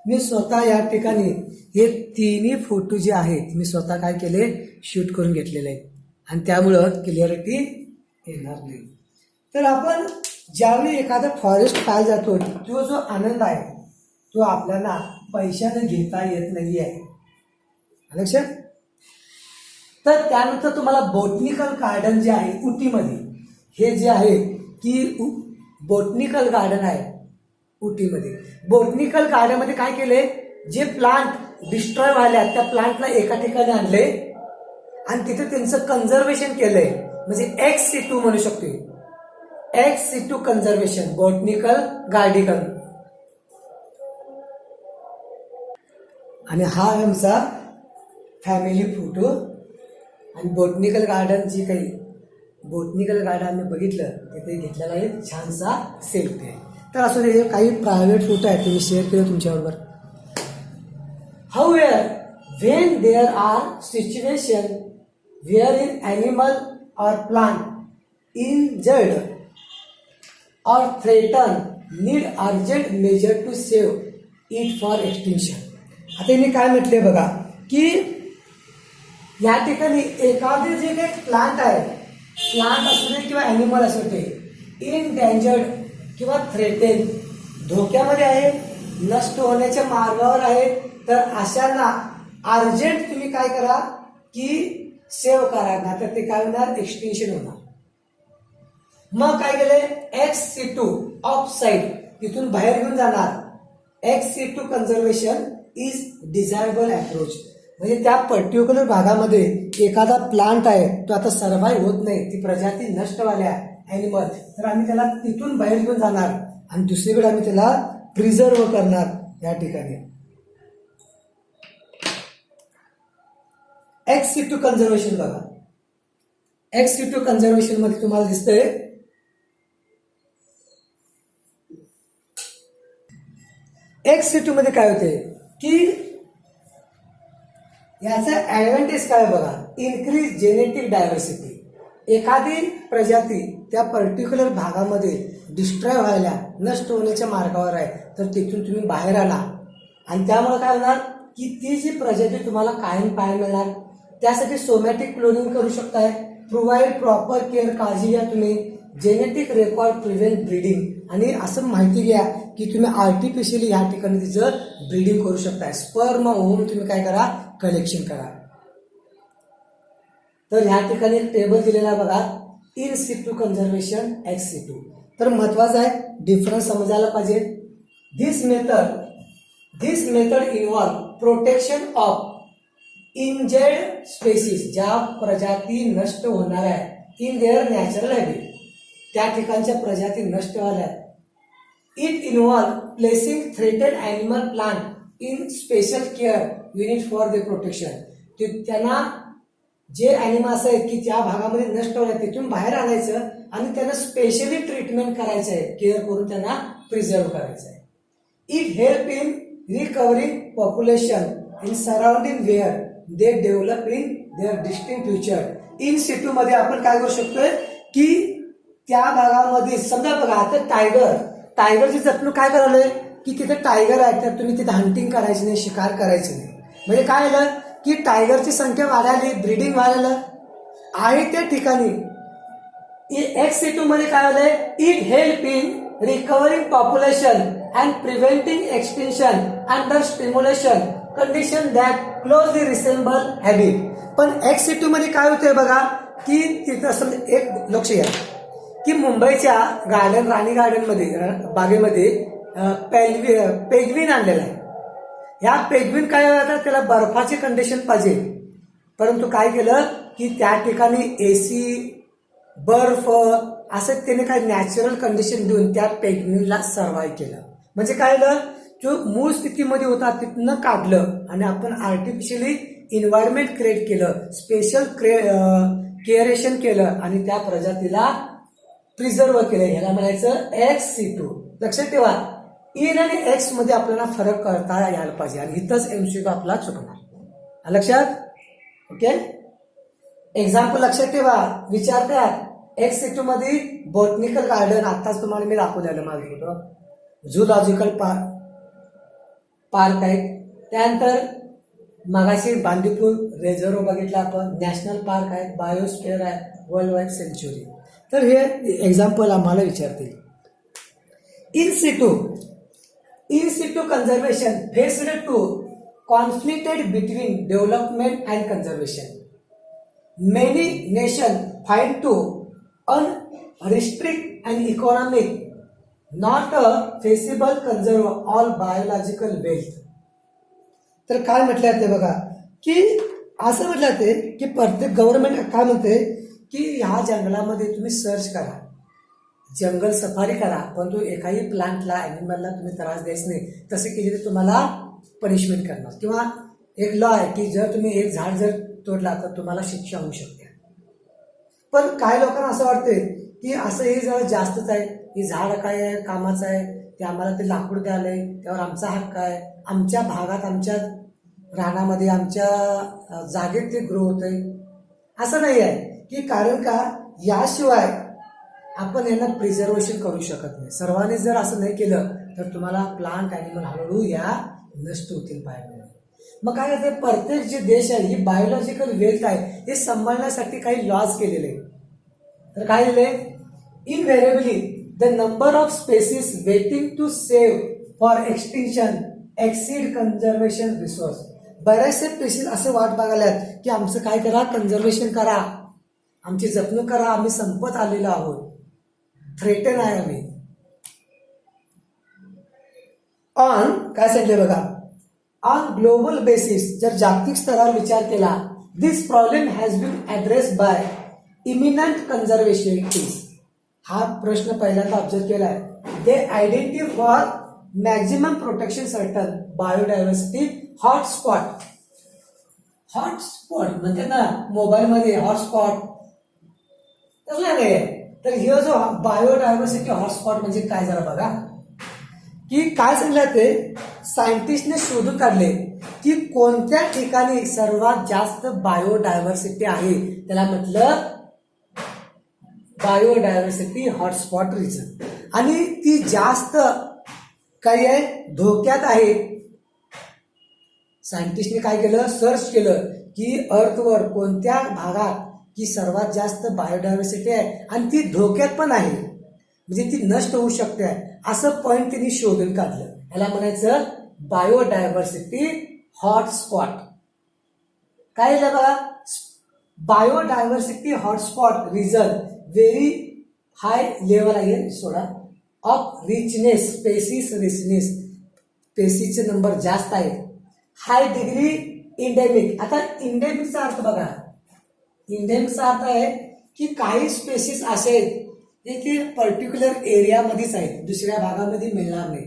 S1: मी स्वतः या ठिकाणी, हे तिन्ही फोटो जे आहेत मी स्वतः काय केले, शूट करून घेतलेले आहेत आणि त्यामुळं क्लिअरिटी येणार नाही. तर आपण ज्यावेळी एखादा फॉरेस्ट पाहायला जातो, तो जो आनंद आहे तो आपल्याला पैशाने घेता येत नाही आहे, लक्षात. तर त्यानंतर तुम्हाला बोटनिकल गार्डन जे आहे उटीमध्ये, हे जे आहे की बोटनिकल गार्डन आहे उटीमध्ये. बोटनिकल गार्डनमध्ये काय केले, जे प्लांट डिस्ट्रॉय व्हायला त्या प्लांटला एका ठिकाणी आणले आणि तिथे त्यांचं कन्झर्वेशन केलंय. म्हणजे ex-situ म्हणू शकतो, ex-situ कन्झर्वेशन बोटनिकल गार्डन. आणि हा आमचा फॅमिली फोटो. आणि बोटनिकल गार्डन जे काही बोटनिकल गार्डन आम्ही बघितलं तिथे घेतलेला एक छानसा सेल्फी आहे. तर असं काही प्रायव्हेट फोटो आहेत ते मी शेअर केले तुमच्याबरोबर. However, when there are situations wherein animal or plant injured or threatened need urgent measure to save it for extinction. आता यांनी काय म्हटले बघा की या ठिकाणी एखादे जे काही प्लांट आहे, प्लांट असू दे किंवा ॲनिमल असू दे, इनडेंजर्ड किंवा थ्रेटेन, धोक्यामध्ये आहे, नष्ट होण्याच्या मार्गावर आहे, तर अशांना अर्जंट तुम्ही काय करा की सेव्ह करा, ना तर ते काय होणार, एक्सटिंक्शन होणार. मग काय केलंय, XC2 ऑफ साईड, तिथून बाहेर घेऊन जाणार. XC2 conservation is desirable approach. म्हणजे त्या पर्टिक्युलर भागामध्ये एखादा प्लांट आहे, तो आता सर्व्हाइव्ह होत नाही, ती प्रजाती नष्ट झाल्या ॲनिमल, तर आम्ही त्याला तिथून बाहेर घेऊन जाणार आणि दुसरीकडे आम्ही त्याला प्रिझर्व करणार. या ठिकाणी XC2 कन्झर्वेशन बघा. XC2 कन्झर्वेशन मध्ये तुम्हाला दिसतंय XC2 मध्ये काय होते की याचा ऍडव्हान्टेज काय बघा, इन्क्रीज जेनेटिक डायव्हर्सिटी. एखादी प्रजाती त्या पर्टिक्युलर भागामध्ये डिस्ट्रॉय व्हायला, नष्ट होण्याच्या मार्गावर आहे, तर तिथून तुम्ही बाहेर आला आणि त्यामुळे काय होणार की ती जी प्रजाती तुम्हाला कायम पाहायला मिळणार. त्यासाठी सोमॅटिक क्लोनिंग करू शकताय, प्रोव्हाइड प्रॉपर केअर, काळजी घ्या तुम्ही, जेनेटिक रेकॉर्ड, प्रिव्हेंट ब्रीडिंग, आणि असं माहिती घ्या की तुम्ही आर्टिफिशियली या ठिकाणी तिचं ब्रीडिंग करू शकताय. स्पर्म होम तुम्ही काय करा, कलेक्शन करा. तर ह्या ठिकाणी एक टेबल दिलेला बघा, इन सिटू कन्झर्वेशन, XC2. तर महत्वाचं आहे, डिफरन्स समजायला पाहिजे. This method involve protection of injured species, ज्या प्रजाती नष्ट होणार आहे इन देअर नॅचरल हॅबिट, त्या ठिकाणच्या प्रजाती नष्ट झाल्या. It involve placing threatened animal plant in special care unit for the protection. त्यांना जे ॲनिमल्स आहेत की त्या भागामध्ये नष्ट होणार, तिथून बाहेर आणायचं आणि त्यांना स्पेशली ट्रीटमेंट करायचं आहे, केअर करून त्यांना प्रिझर्व करायचं आहे. It help in recovering population in surrounding where they develop in their distinct future. In situ मध्ये आपण काय करू शकतोय की त्या भागामध्ये समजा बघा, आता टायगरची जपणूक काय करायला की तिथे टायगर आहे, तर तुम्ही तिथे हंटिंग करायची नाही, शिकार करायची नाही. म्हणजे काय झालं की टायगरची संख्या वाढाली, ब्रीडिंग वाढायला आहे त्या ठिकाणी. XC2 मध्ये काय झालंय, it help in recovering population and preventing extinction under stimulation condition that closely resemble habit. पण XC2 मध्ये काय होतंय बघा की तिथं असं एक लक्ष घ्या की मुंबईच्या राणी गार्डन मध्ये, बागेमध्ये पेग्विन आणलेला आहे. ह्या पेग्विन काय होतात, त्याला बर्फाची कंडिशन पाहिजे, परंतु काय केलं की त्या ठिकाणी AC, बर्फ असं त्याने काय नॅचरल कंडिशन देऊन त्या पेग्विनला सर्व्हाइव्ह केलं. म्हणजे काय झालं, जो मूळ स्थितीमध्ये होता तिथनं काढलं आणि आपण आर्टिफिशियली एन्व्हायरमेंट क्रिएट केलं, स्पेशल केअरेशन केलं आणि त्या प्रजातीला प्रिझर्व केलं. ह्याला म्हणायचं XC2. लक्षात ठेवा, इन आणि एक्स मध्ये आपल्याला फरक करता यायला पाहिजे आणि इथंच MCQ आपला चुकणार. लक्षात, ओके. एक्झाम्पल लक्षात ठेवा, विचारतात XC2 मध्ये बॉटनिकल गार्डन, आताच तुम्हाला मी दाखवलेलं माझं होतं, झूलॉजिकल पार्क आहे, त्यानंतर मगाशी बांदीपूर रिझर्व बघितला आपण, नॅशनल पार्क आहे, बायोस्फिअर आहे, वर्ल्ड वाईड सेंच्युरी. तर हे एक्झाम्पल आम्हाला विचारतील. In situ conservation faced to conflicted between development and conservation. Many nation find to unrestrict and economic not a feasible conserve all biological wealth. तर काय म्हटलं जाते बघा की असं म्हटलं जाते की प्रत्येक गव्हर्नमेंट काय म्हणते की ह्या जंगलामध्ये तुम्ही सर्च करा, जंगल सफारी करा, परंतु एकाही प्लांटला, ॲनिमलला तुम्ही त्रास द्यायच नाही. तसे केले तर तुम्हाला पनिशमेंट करणार, किंवा एक लॉ आहे की जर तुम्ही एक झाड जर तोडला तर तुम्हाला शिक्षा होऊ शकते. पण काही लोकांना असं वाटतंय की असं हे जरा जास्तच आहे, हे झाड काय आहे, कामाचं आहे, ते आम्हाला ते लाकूड द्यायलंय, त्यावर आमचा हक्क आहे, आमच्या भागात, आमच्या रानामध्ये आमच्या जागेत ते ग्रो होत आहे असं नाही आहे की, कारण का याशिवाय आपण यांना प्रिझर्वेशन करू शकत नाही. सर्वांनी जर असं नाही केलं तर तुम्हाला प्लांट ॲनिमल हळूहळू या नष्ट होतील पाहायला. मग काय होते, प्रत्येक जे देश आहे ही बायोलॉजिकल वेल्थ आहे हे सांभाळण्यासाठी काही लॉज केलेले. तर काय दिले, invariably the number of species waiting to save for extinction exceed conservation resource. बरेचसे स्पेसीस असे वाट बघायला की आमचं काय करा, कन्झर्वेशन करा, आमची जपणूक करा, आम्ही संपत आलेलो आहोत, थ्रेटन आहे आम्ही. ऑन काय सांगितले बघा, ऑन ग्लोबल बेसिस जर जागतिक स्तरावर विचार केला, this problem has been addressed by eminent conservationist. हा प्रश्न पहिल्यांदा ऑब्झर्व केला आहे. They identify for maximum protection certain biodiversity hotspot. Hotspot म्हणजे ना मोबाईलमध्ये हॉटस्पॉट तसला नाही आहे. तर हे जो बायोडायव्हर्सिटी हॉटस्पॉट म्हणजे काय जरा बघा की काय सांगितलं, ते सायंटिस्टने शोधून काढले की कोणत्या ठिकाणी सर्वात जास्त बायोडायव्हर्सिटी आहे. त्याला म्हटलं बायोडायव्हर्सिटी हॉटस्पॉट रिजन. आणि ती जास्त काय आहे, धोक्यात आहे. सायंटिस्टने काय केलं, सर्च केलं की अर्थवर कोणत्या भागात की सर्वात जास्त बायोडायव्हर्सिटी आहे आणि ती धोक्यात पण आहे, म्हणजे ती नष्ट होऊ शकते, असं पॉइंट त्यांनी शोधून काढलं. याला म्हणायचं बायोडायव्हर्सिटी हॉटस्पॉट. काय झालं बघा, biodiversity hotspot region very high level आहे सोडा ऑफ रिचनेस, स्पेसीस रिचनेस, स्पेसीसचे नंबर जास्त आहेत. High degree endemic. आता इंडेमिकचा अर्थ बघा, इंडेमिकचा अर्थ आहे की काही स्पेसीस असे आहेत ते पर्टिक्युलर एरियामध्येच आहेत, दुसऱ्या भागामध्ये मिळणार नाही.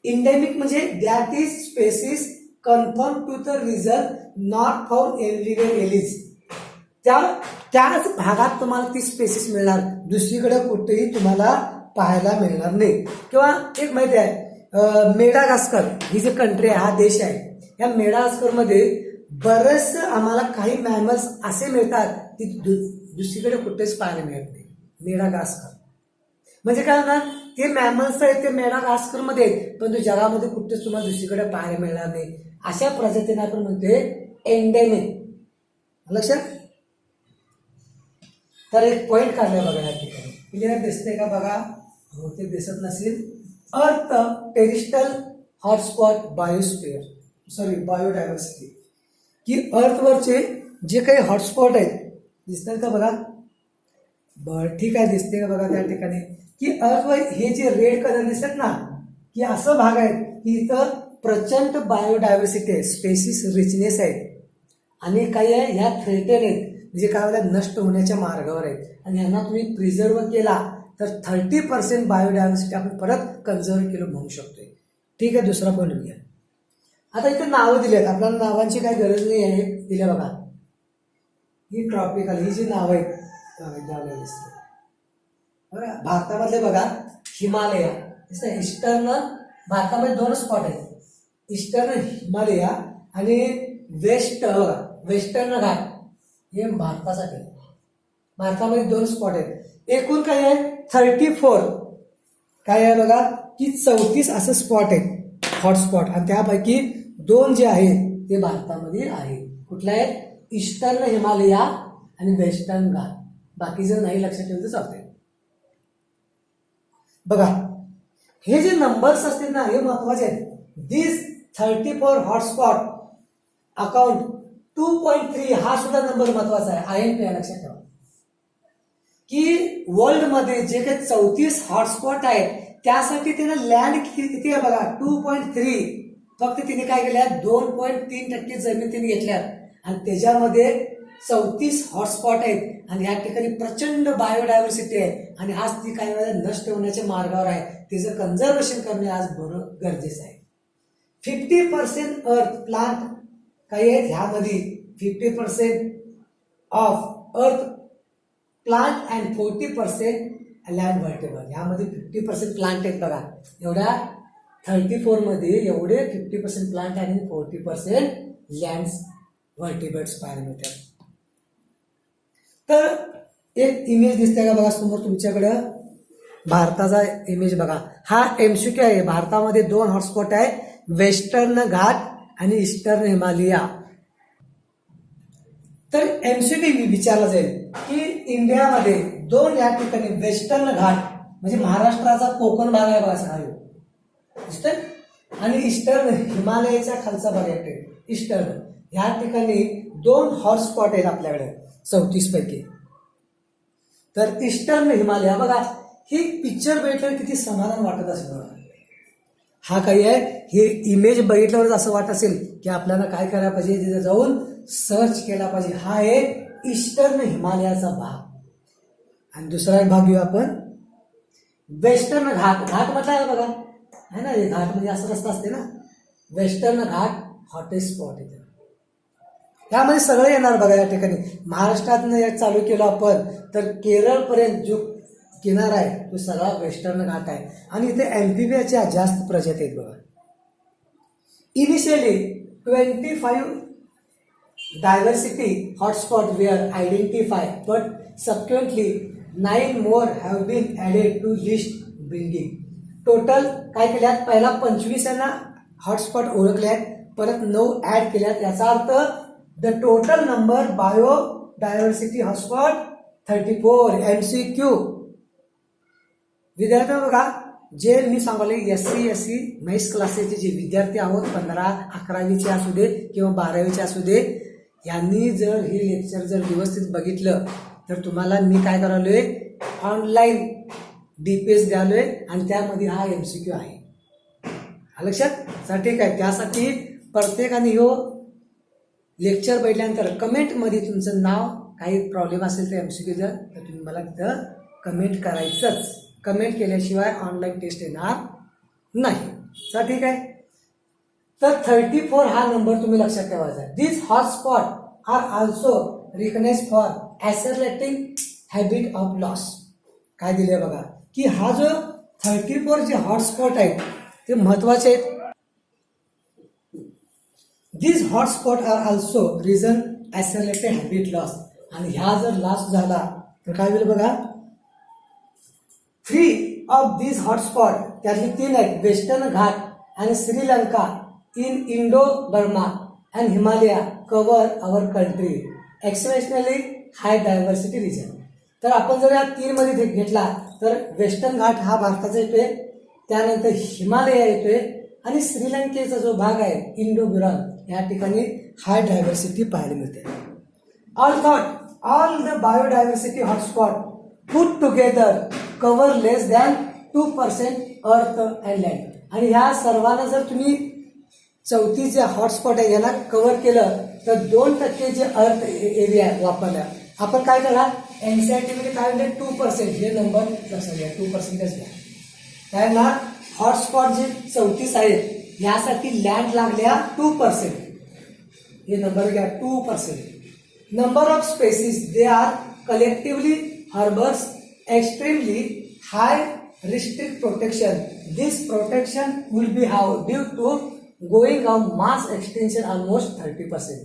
S1: इंडेमिक म्हणजे that is species confirm to the region not found everywhere else. त्याच भागात तुम्हाला ती स्पेसीस मिळणार, दुसरीकडे कुठेही तुम्हाला पाहायला मिळणार नाही. किंवा एक माहिती आहे, मेडागास्कर ही जी कंट्री आहे, हा देश आहे, या मेडागास्करमध्ये बरेच आम्हाला काही मॅमल्स असे मिळतात की दुसरीकडे कुठेच पाहायला मिळत नाही. मेडागास्कर म्हणजे काय ना, ते मॅमल्स आहेत ते मेडागास्कर मध्ये आहेत, पण जगामध्ये कुठेच तुम्हाला दुसरीकडे पाहायला मिळणार नाही. अशा प्रजातींना आपण म्हणतोय एंडेमिक. लक्षात. तर एक पॉइंट काढलाय बघा या ठिकाणी, क्लिअर दिसते का बघा, हो ते दिसत नसेल. अर्थ terrestrial hotspot biosphere, sorry biodiversity, की अर्थवरचे जे काही हॉटस्पॉट आहेत दिसतात का बघा, बरं ठीक आहे, दिसते का बघा त्या ठिकाणी, की अर्थवर हे जे रेड कलर दिसत ना, की असं भाग आहेत की इथं प्रचंड बायोडायव्हर्सिटी आहे, स्पेसीस रिचनेस आहे, आणि काही आहे ह्या थ्रेटेड आहेत, म्हणजे काय होतं, नष्ट होण्याच्या मार्गावर आहेत. आणि यांना तुम्ही प्रिझर्व केला तर 30% बायोडायव्हर्सिटी आपण परत कन्झर्व केलं म्हणू शकतोय. ठीक आहे, दुसरा पॉईंट घ्या. आता इथे नावं दिली आहेत, आपल्याला नावांची काही गरज नाही आहे, दिल्या बघा. ही ट्रॉपिकल, ही जी नावं आहेत भारतामधले बघा, हिमालय, ईस्टर्न, भारतामध्ये 2 स्पॉट आहेत, ईस्टर्न हिमालय आणि वेस्टर्न घाट, हे भारतासाठी. भारतामध्ये 2 स्पॉट आहेत. एकूण काय आहे 34, काय आहे बघा की 34 असं स्पॉट आहेत हॉटस्पॉट, आणि त्यापैकी 2 जे आहेत ते भारतामध्ये आहेत. कुठले आहेत, ईस्टर्न हिमालय आणि वेस्टर्न घाट. बाकीचं नाही लक्षात ठेवलं तर चालतंय. बघा हे जे नंबर्स असतील ना, हे महत्वाचे आहेत. दिस 34 हॉटस्पॉट अकाउंट 2.3, हा सुद्धा नंबर महत्वाचा आहे. INP लक्षात ठेवा की वर्ल्ड मध्ये जे काही 34 हॉटस्पॉट आहेत त्यासाठी त्यानं लँड किती आहे बघा, 2.3. फक्त तिने काय केल्या, 2.3% जमीन तिने घेतल्या आणि त्याच्यामध्ये 34 हॉटस्पॉट आहेत. आणि या ठिकाणी प्रचंड बायोडायव्हर्सिटी आहे आणि आज ती काय नष्ट होण्याच्या मार्गावर आहे. तिचं कन्झर्वेशन करणे आज बरं गरजेचं आहे. 50% अर्थ प्लांट काही आहेत ह्यामध्ये, 50% of earth plant and 40% land व्हर्टेबल. ह्यामध्ये 50% प्लांट आहेत बघा. एवढ्या 34 मध्ये एवढे 50% प्लांट आणि 40% लँड्स व्हर्टिब्रेट्स पाहायला मिळतात. तर एक इमेज दिसते का बघा समोर तुमच्याकडं, भारताचा इमेज बघा. हा एमसीक्यू आहे. भारतामध्ये 2 हॉटस्पॉट आहे, वेस्टर्न घाट आणि ईस्टर्न हिमालय. तर एमसीक्यू विचारला जाईल की इंडियामध्ये 2 या ठिकाणी वेस्टर्न घाट म्हणजे महाराष्ट्राचा कोकण भाग आहे बघा सहा, आणि ईस्टर्न हिमालयाच्या खालचा भाग आहे ईस्टर्न, ह्या ठिकाणी 2 हॉटस्पॉट आहेत आपल्याकडे 34 पैकी. तर ईस्टर्न हिमालय बघा, ही पिक्चर बघितल्यावर किती समाधान वाटत असेल बघा. हा काही आहे, हे इमेज बघितल्यावरच असं वाटत असेल की आपल्याला काय करायला पाहिजे, तिथे जाऊन सर्च केला पाहिजे. हा आहे ईस्टर्न हिमालयाचा भाग. आणि दुसरा एक भाग घेऊ आपण, वेस्टर्न घाट. घाट म्हटलं आहे बघा, है ना, हे घाट म्हणजे असं रस्ता असते ना. वेस्टर्न घाट हॉटेस्ट स्पॉट आहे, त्यामध्ये सगळं येणार बघा. या ठिकाणी महाराष्ट्रातनं चालू केलं आपण तर केरळपर्यंत जो किनारा आहे तो सगळा वेस्टर्न घाट आहे. आणि इथे अँफिबियाच्या जास्त प्रजाती आहेत बघा. Initially 25 diversity hotspot were identify, but subsequently 9 more have been added to list bringing. Total काय केल्यात, पहिला 25 यांना हॉटस्पॉट ओळखल्यात, परत 9 ऍड केल्यात. याचा earth the total number biodiversity hotspot 34. MCQ विद्यार्थी बघा, जे मी सांगले SC मेस क्लासेसचे जे विद्यार्थी आहोत, 15, 11वीचे असू दे किंवा 12वीचे असू दे, यांनी जर हे लेक्चर जर व्यवस्थित बघितलं तर तुम्हाला मी काय करालोय, ऑनलाईन DPS द्यालोय आणि त्यामध्ये हा एमसीक्यू आहे. लक्षात, ठीक आहे. त्यासाठी प्रत्येकाने हो लेक्चर बघितल्यानंतर कमेंटमध्ये तुमचं नाव, काही प्रॉब्लेम असेल तर एमसीक्यू जर, तर तुम्ही मला तिथं कमेंट करायचंच. कमेंट केल्याशिवाय ऑनलाईन टेस्ट येणार नाही. ठीक आहे. तर 34 हा नंबर तुम्ही लक्षात ठेवायचा. This hotspot are also recognised for accelerating habit of loss. काय दिले बघा की हा जो 34 जे हॉटस्पॉट आहेत ते महत्वाचे आहेत. This hotspot are also reason accelerated habit loss. आणि ह्या जर लॉस झाला तर काय होईल बघा, 3 ऑफ दिस हॉटस्पॉट, त्यातले 3 आहेत, वेस्टर्न घाट आणि Sri Lanka in Indo Burma and Himalaya cover our country exceptionally high diversity region. तर आपण जर या 3 मध्ये घेतला तर वेस्टर्न घाट हा भारताचा येतोय, त्यानंतर हिमालय येतोय, आणि श्रीलंकेचा जो भाग आहे इंडो बुरान, या ठिकाणी हाय डायव्हर्सिटी पाहायला मिळते. All the biodiversity hotspot put together cover less than 2% अर्थ अँड लँड. आणि ह्या सर्वांना जर तुम्ही 34 जे हॉटस्पॉट आहे याला कव्हर केलं तर 2% जे अर्थ एरिया वापरला. आपण काय करा, NCERT मध्ये काय म्हणजे 2%, हे नंबर लक्षात घ्या, 2% घ्या. त्यांना हॉटस्पॉट जे 34 आहेत यासाठी लँड लागल्या 2%, हे नंबर घ्या 2%. Number of species they are collectively harbours extremely high restrict protection. This protection will be have due to going on mass extension almost 30%.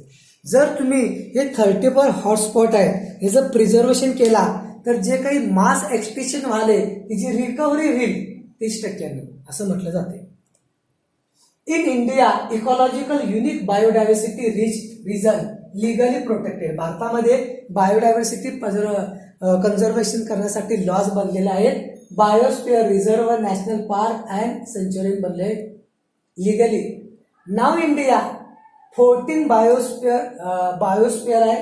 S1: जर तुम्ही हे 34 हॉटस्पॉट आहे हे जर प्रिझर्वेशन केला तर जे काही मास एक्सटेन्शन व्हाले त्याची रिकव्हरी होईल 30% असं म्हटलं जाते. In India ecological unique biodiversity rich region legally protected. भारतामध्ये बायोडायव्हर्सिटी कन्झर्वेशन करण्यासाठी लॉज बनलेले आहेत. Biosphere reserve, national park and सँच्युरी बनले लिगली. नाव इंडिया 14 बायोस्फिअर आहे,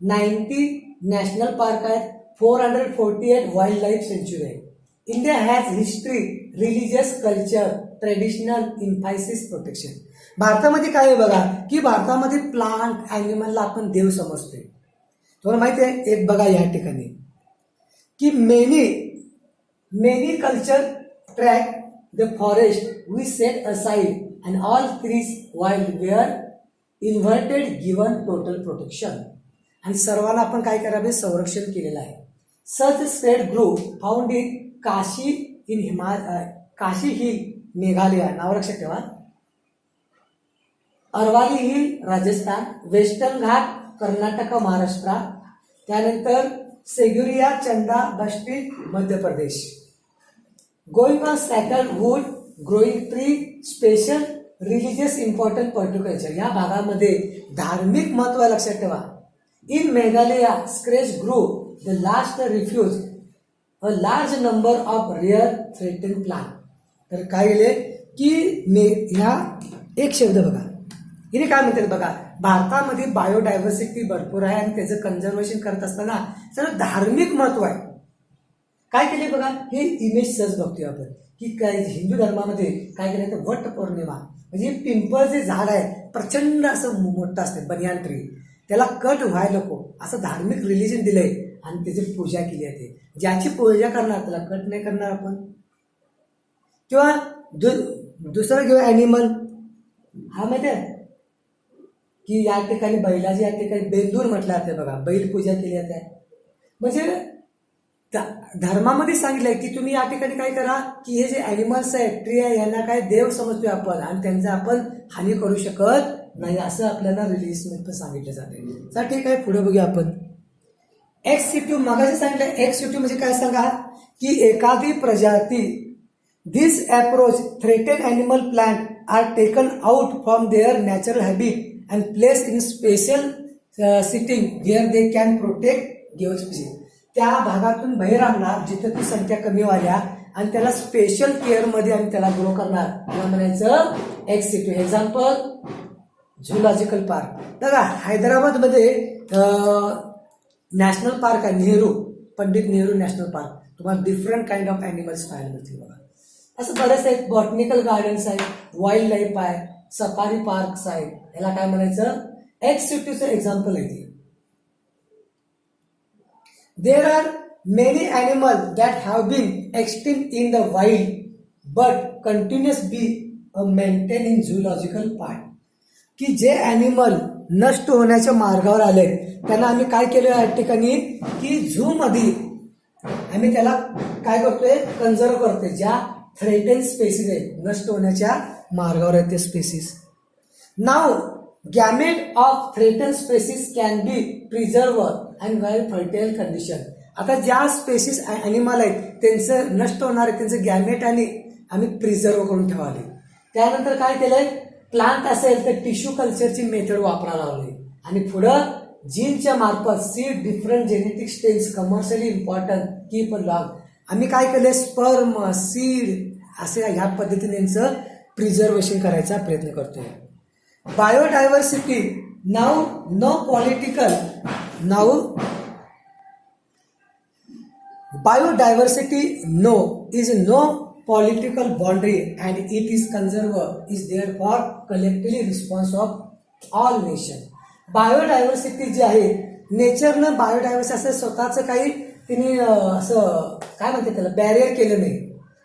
S1: 90 नॅशनल पार्क आहेत, 448 वाईल्ड लाईफ सेंच्युरी आहे. India has history, religious culture, traditional emphasis protection. भारतामध्ये काय आहे बघा की भारतामध्ये प्लांट ॲनिमलला आपण देव समजतोय. तुम्हाला माहिती आहे, एक बघा या ठिकाणी की many culture track the forest we set aside and all trees wild were inverted given total protection. आणि सर्वांना आपण काय करावे, संरक्षण केलेलं आहे. Such state group found in Khasi hill Meghalaya. नाव लक्षात ठेवा. अरवाली हिल राजस्थान, वेस्टर्न घाट कर्नाटक महाराष्ट्र, त्यानंतर Sarguja Chanda Bastar Madhya Pradesh. Going on sacred wood growing tree special religious important particular. या भागामध्ये धार्मिक महत्व लक्षात ठेवा. In Meghalaya scratch grow the last refuge a large number of rare threaten plant. तर काय गेले की ह्या एक शब्द बघा, हिने काय म्हणतात बघा, भारतामध्ये बायोडायव्हर्सिटी भरपूर आहे आणि त्याचं कंझर्वेशन करत असताना सगळं धार्मिक महत्व आहे. काय केले बघा, हे इमेज सहज बघतोय आपण की काय हिंदू धर्मामध्ये काय केलं तर वट पौर्णिमा म्हणजे पिंपळ जे झाड आहे प्रचंड असं मोठं असते बनियान ट्री, त्याला कट व्हायला नको असं धार्मिक रिलिजन दिलंय आणि त्याची पूजा केली जाते. ज्याची पूजा करणार त्याला कट नाही करणार आपण. किंवा दुसरं किंवा ॲनिमल हा माहिती आहे की या ठिकाणी बैलाची या ठिकाणी बेंदूर म्हटलं जाते बघा, बैल पूजा केली जाते. म्हणजे धर्मामध्ये सांगितलंय की तुम्ही या ठिकाणी काय करा की हे जे ॲनिमल्स आहेत ट्री आहे यांना काय देव समजतोय आपण आणि त्यांचा आपण हानी करू शकत नाही असं आपल्याला रिलीजमध्ये पण सांगितलं जाते. तर ठीक आहे, पुढे बघूया आपण. एक्सिट्यूब मागाशी सांगितलं. एक्सिट्यूब म्हणजे काय सांगा की एखादी प्रजाती this approach threaten animal plant are taken out from their natural habit and place in special sitting where they can protect given species. त्या भागातून बाहेर आणणार जिथे ती संख्या कमी व्हाल्या आणि त्याला स्पेशल केअरमध्ये आम्ही त्याला ग्रो करणार, त्याला म्हणायचं एक्सिट्यूब. Example zoological park. बघा हैदराबादमध्ये नॅशनल पार्क आहे नेहरू, पंडित नेहरू नॅशनल पार्क. तुम्हाला डिफरंट काइंड ऑफ ॲनिमल्स पाहायला मिळतील बघा. असं बरेच आहेत. बॉटनिकल गार्डन्स आहेत, वाईल्ड लाईफ आहे, सफारी पार्क्स आहेत. याला काय म्हणायचं एक्सिट्यूबचं एक्झाम्पल आहे ते. There are many animals that have been extinct in the wild but continuous be maintained in zoological park. की जे ॲनिमल नष्ट होण्याच्या मार्गावर आले त्यांना आम्ही काय केलं या ठिकाणी की झू मध्ये आम्ही त्याला काय करतोय कन्झर्व करतोय. ज्या थ्रेटेन स्पेसीज आहेत नष्ट होण्याच्या मार्गावर आहेत ते species. Now gamete of threaten species can be preserve and well fertile condition. आता ज्या स्पेसीज ॲनिमल आहेत त्यांचं नष्ट होणार आहे त्यांचं गॅमेट आणि आम्ही प्रिझर्व करून ठेवाले. त्यानंतर काय केलंय प्लांट असेल तर टिश्यू कल्चरची मेथड वापरायला लावली आणि पुढं जीनच्या मार्फत seed different genetic strains commercially important keep log. आम्ही काय केलंय स्पर्म सीड असे ह्या पद्धतीने यांचं प्रिझर्वेशन करायचा प्रयत्न करतोय. बायोडायव्हर्सिटी नाव नो पॉलिटिकल नाव biodiversity no is no political boundary and it is conserve is there for collectively response of all nation. Biodiversity जी आहे नेचरनं बायोडायव्हर्सिटी असं स्वतःचं काही तिने असं काय म्हणते त्याला बॅरियर केलं नाही.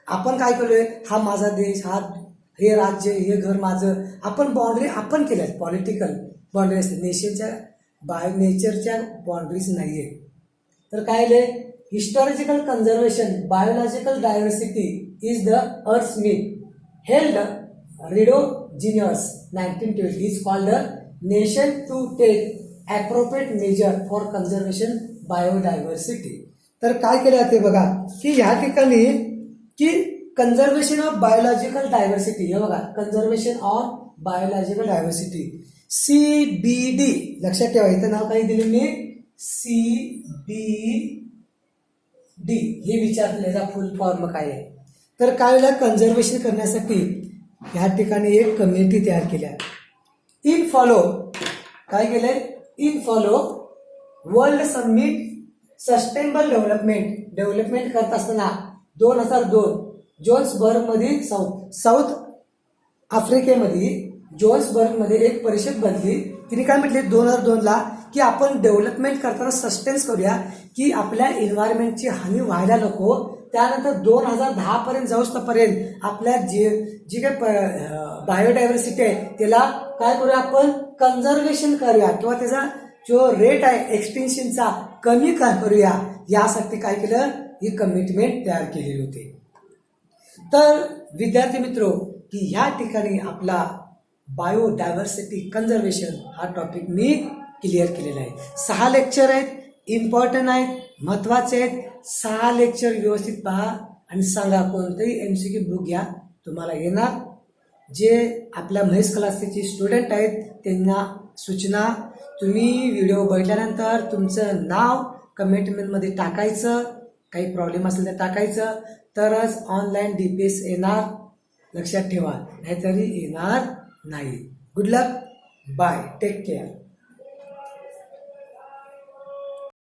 S1: आपण काय केलोय हा माझा देश हा हे राज्य हे घर माझं आपण बाउंड्री आपण केल्या पॉलिटिकल बाउंड्री असते नेशनच्या नेचरच्या बाउंड्रीज नाही आहे. तर काय historical conservation biological diversity is the earth meet held Rio de Janeiro 1912 is called the nation to take appropriate measure for conservation biodiversity. तर काय केलं जाते बघा की ह्या ठिकाणी की कन्झर्वेशन ऑफ बायोलॉजिकल डायव्हर्सिटी. हे बघा conservation of biological diversity CBD लक्षात ठेवा. इथं नाव काही दिले मी CBD हे विचारलेला फुल फॉर्म काय आहे. तर काय वेळेला कन्झर्वेशन करण्यासाठी ह्या ठिकाणी एक कमिटी तयार केल्या. इन फॉलो काय केलंय in follow world summit sustainable development करत असताना 2002 जोन्सबर्गमध्ये साऊथ आफ्रिकेमध्ये जोन्सबर्गमध्ये एक परिषद बनली. तिने काय म्हटले 2002ला की आपण डेव्हलपमेंट करताना सस्टेन्स करूया की आपल्या एन्व्हायरमेंटची हानी व्हायला नको. त्यानंतर 2010 पर्यंत जाऊपर्यंत आपल्या जी काय बायोडायव्हर्सिटी आहे त्याला काय करूया आपण कन्झर्वेशन करूया किंवा त्याचा जो रेट आहे एक्सटेन्शनचा कमी करूया. यासाठी काय केलं ही कमिटमेंट तयार केलेली होती. तर विद्यार्थी मित्रो की ह्या ठिकाणी आपला बायोडायव्हर्सिटी कन्झर्वेशन हा टॉपिक मी क्लिअर केलेला आहे. 6 लेक्चर आहेत, इम्पॉर्टंट आहेत, महत्वाचे आहेत. 6 लेक्चर व्यवस्थित पहा आणि सांगा. कोणतंही MCQ बुक घ्या, तुम्हाला येणार. जे आपल्या महेश क्लासेसचे स्टुडंट आहेत त्यांना सूचना, तुम्ही व्हिडिओ बघितल्यानंतर तुमचं नाव कमेंटमध्ये टाकायचं. काही प्रॉब्लेम असेल तर टाकायचं, तरच ऑनलाईन DPS येणार. लक्षात ठेवा, नाहीतरी येणार नाही. गुड लक, बाय, टेक केअर.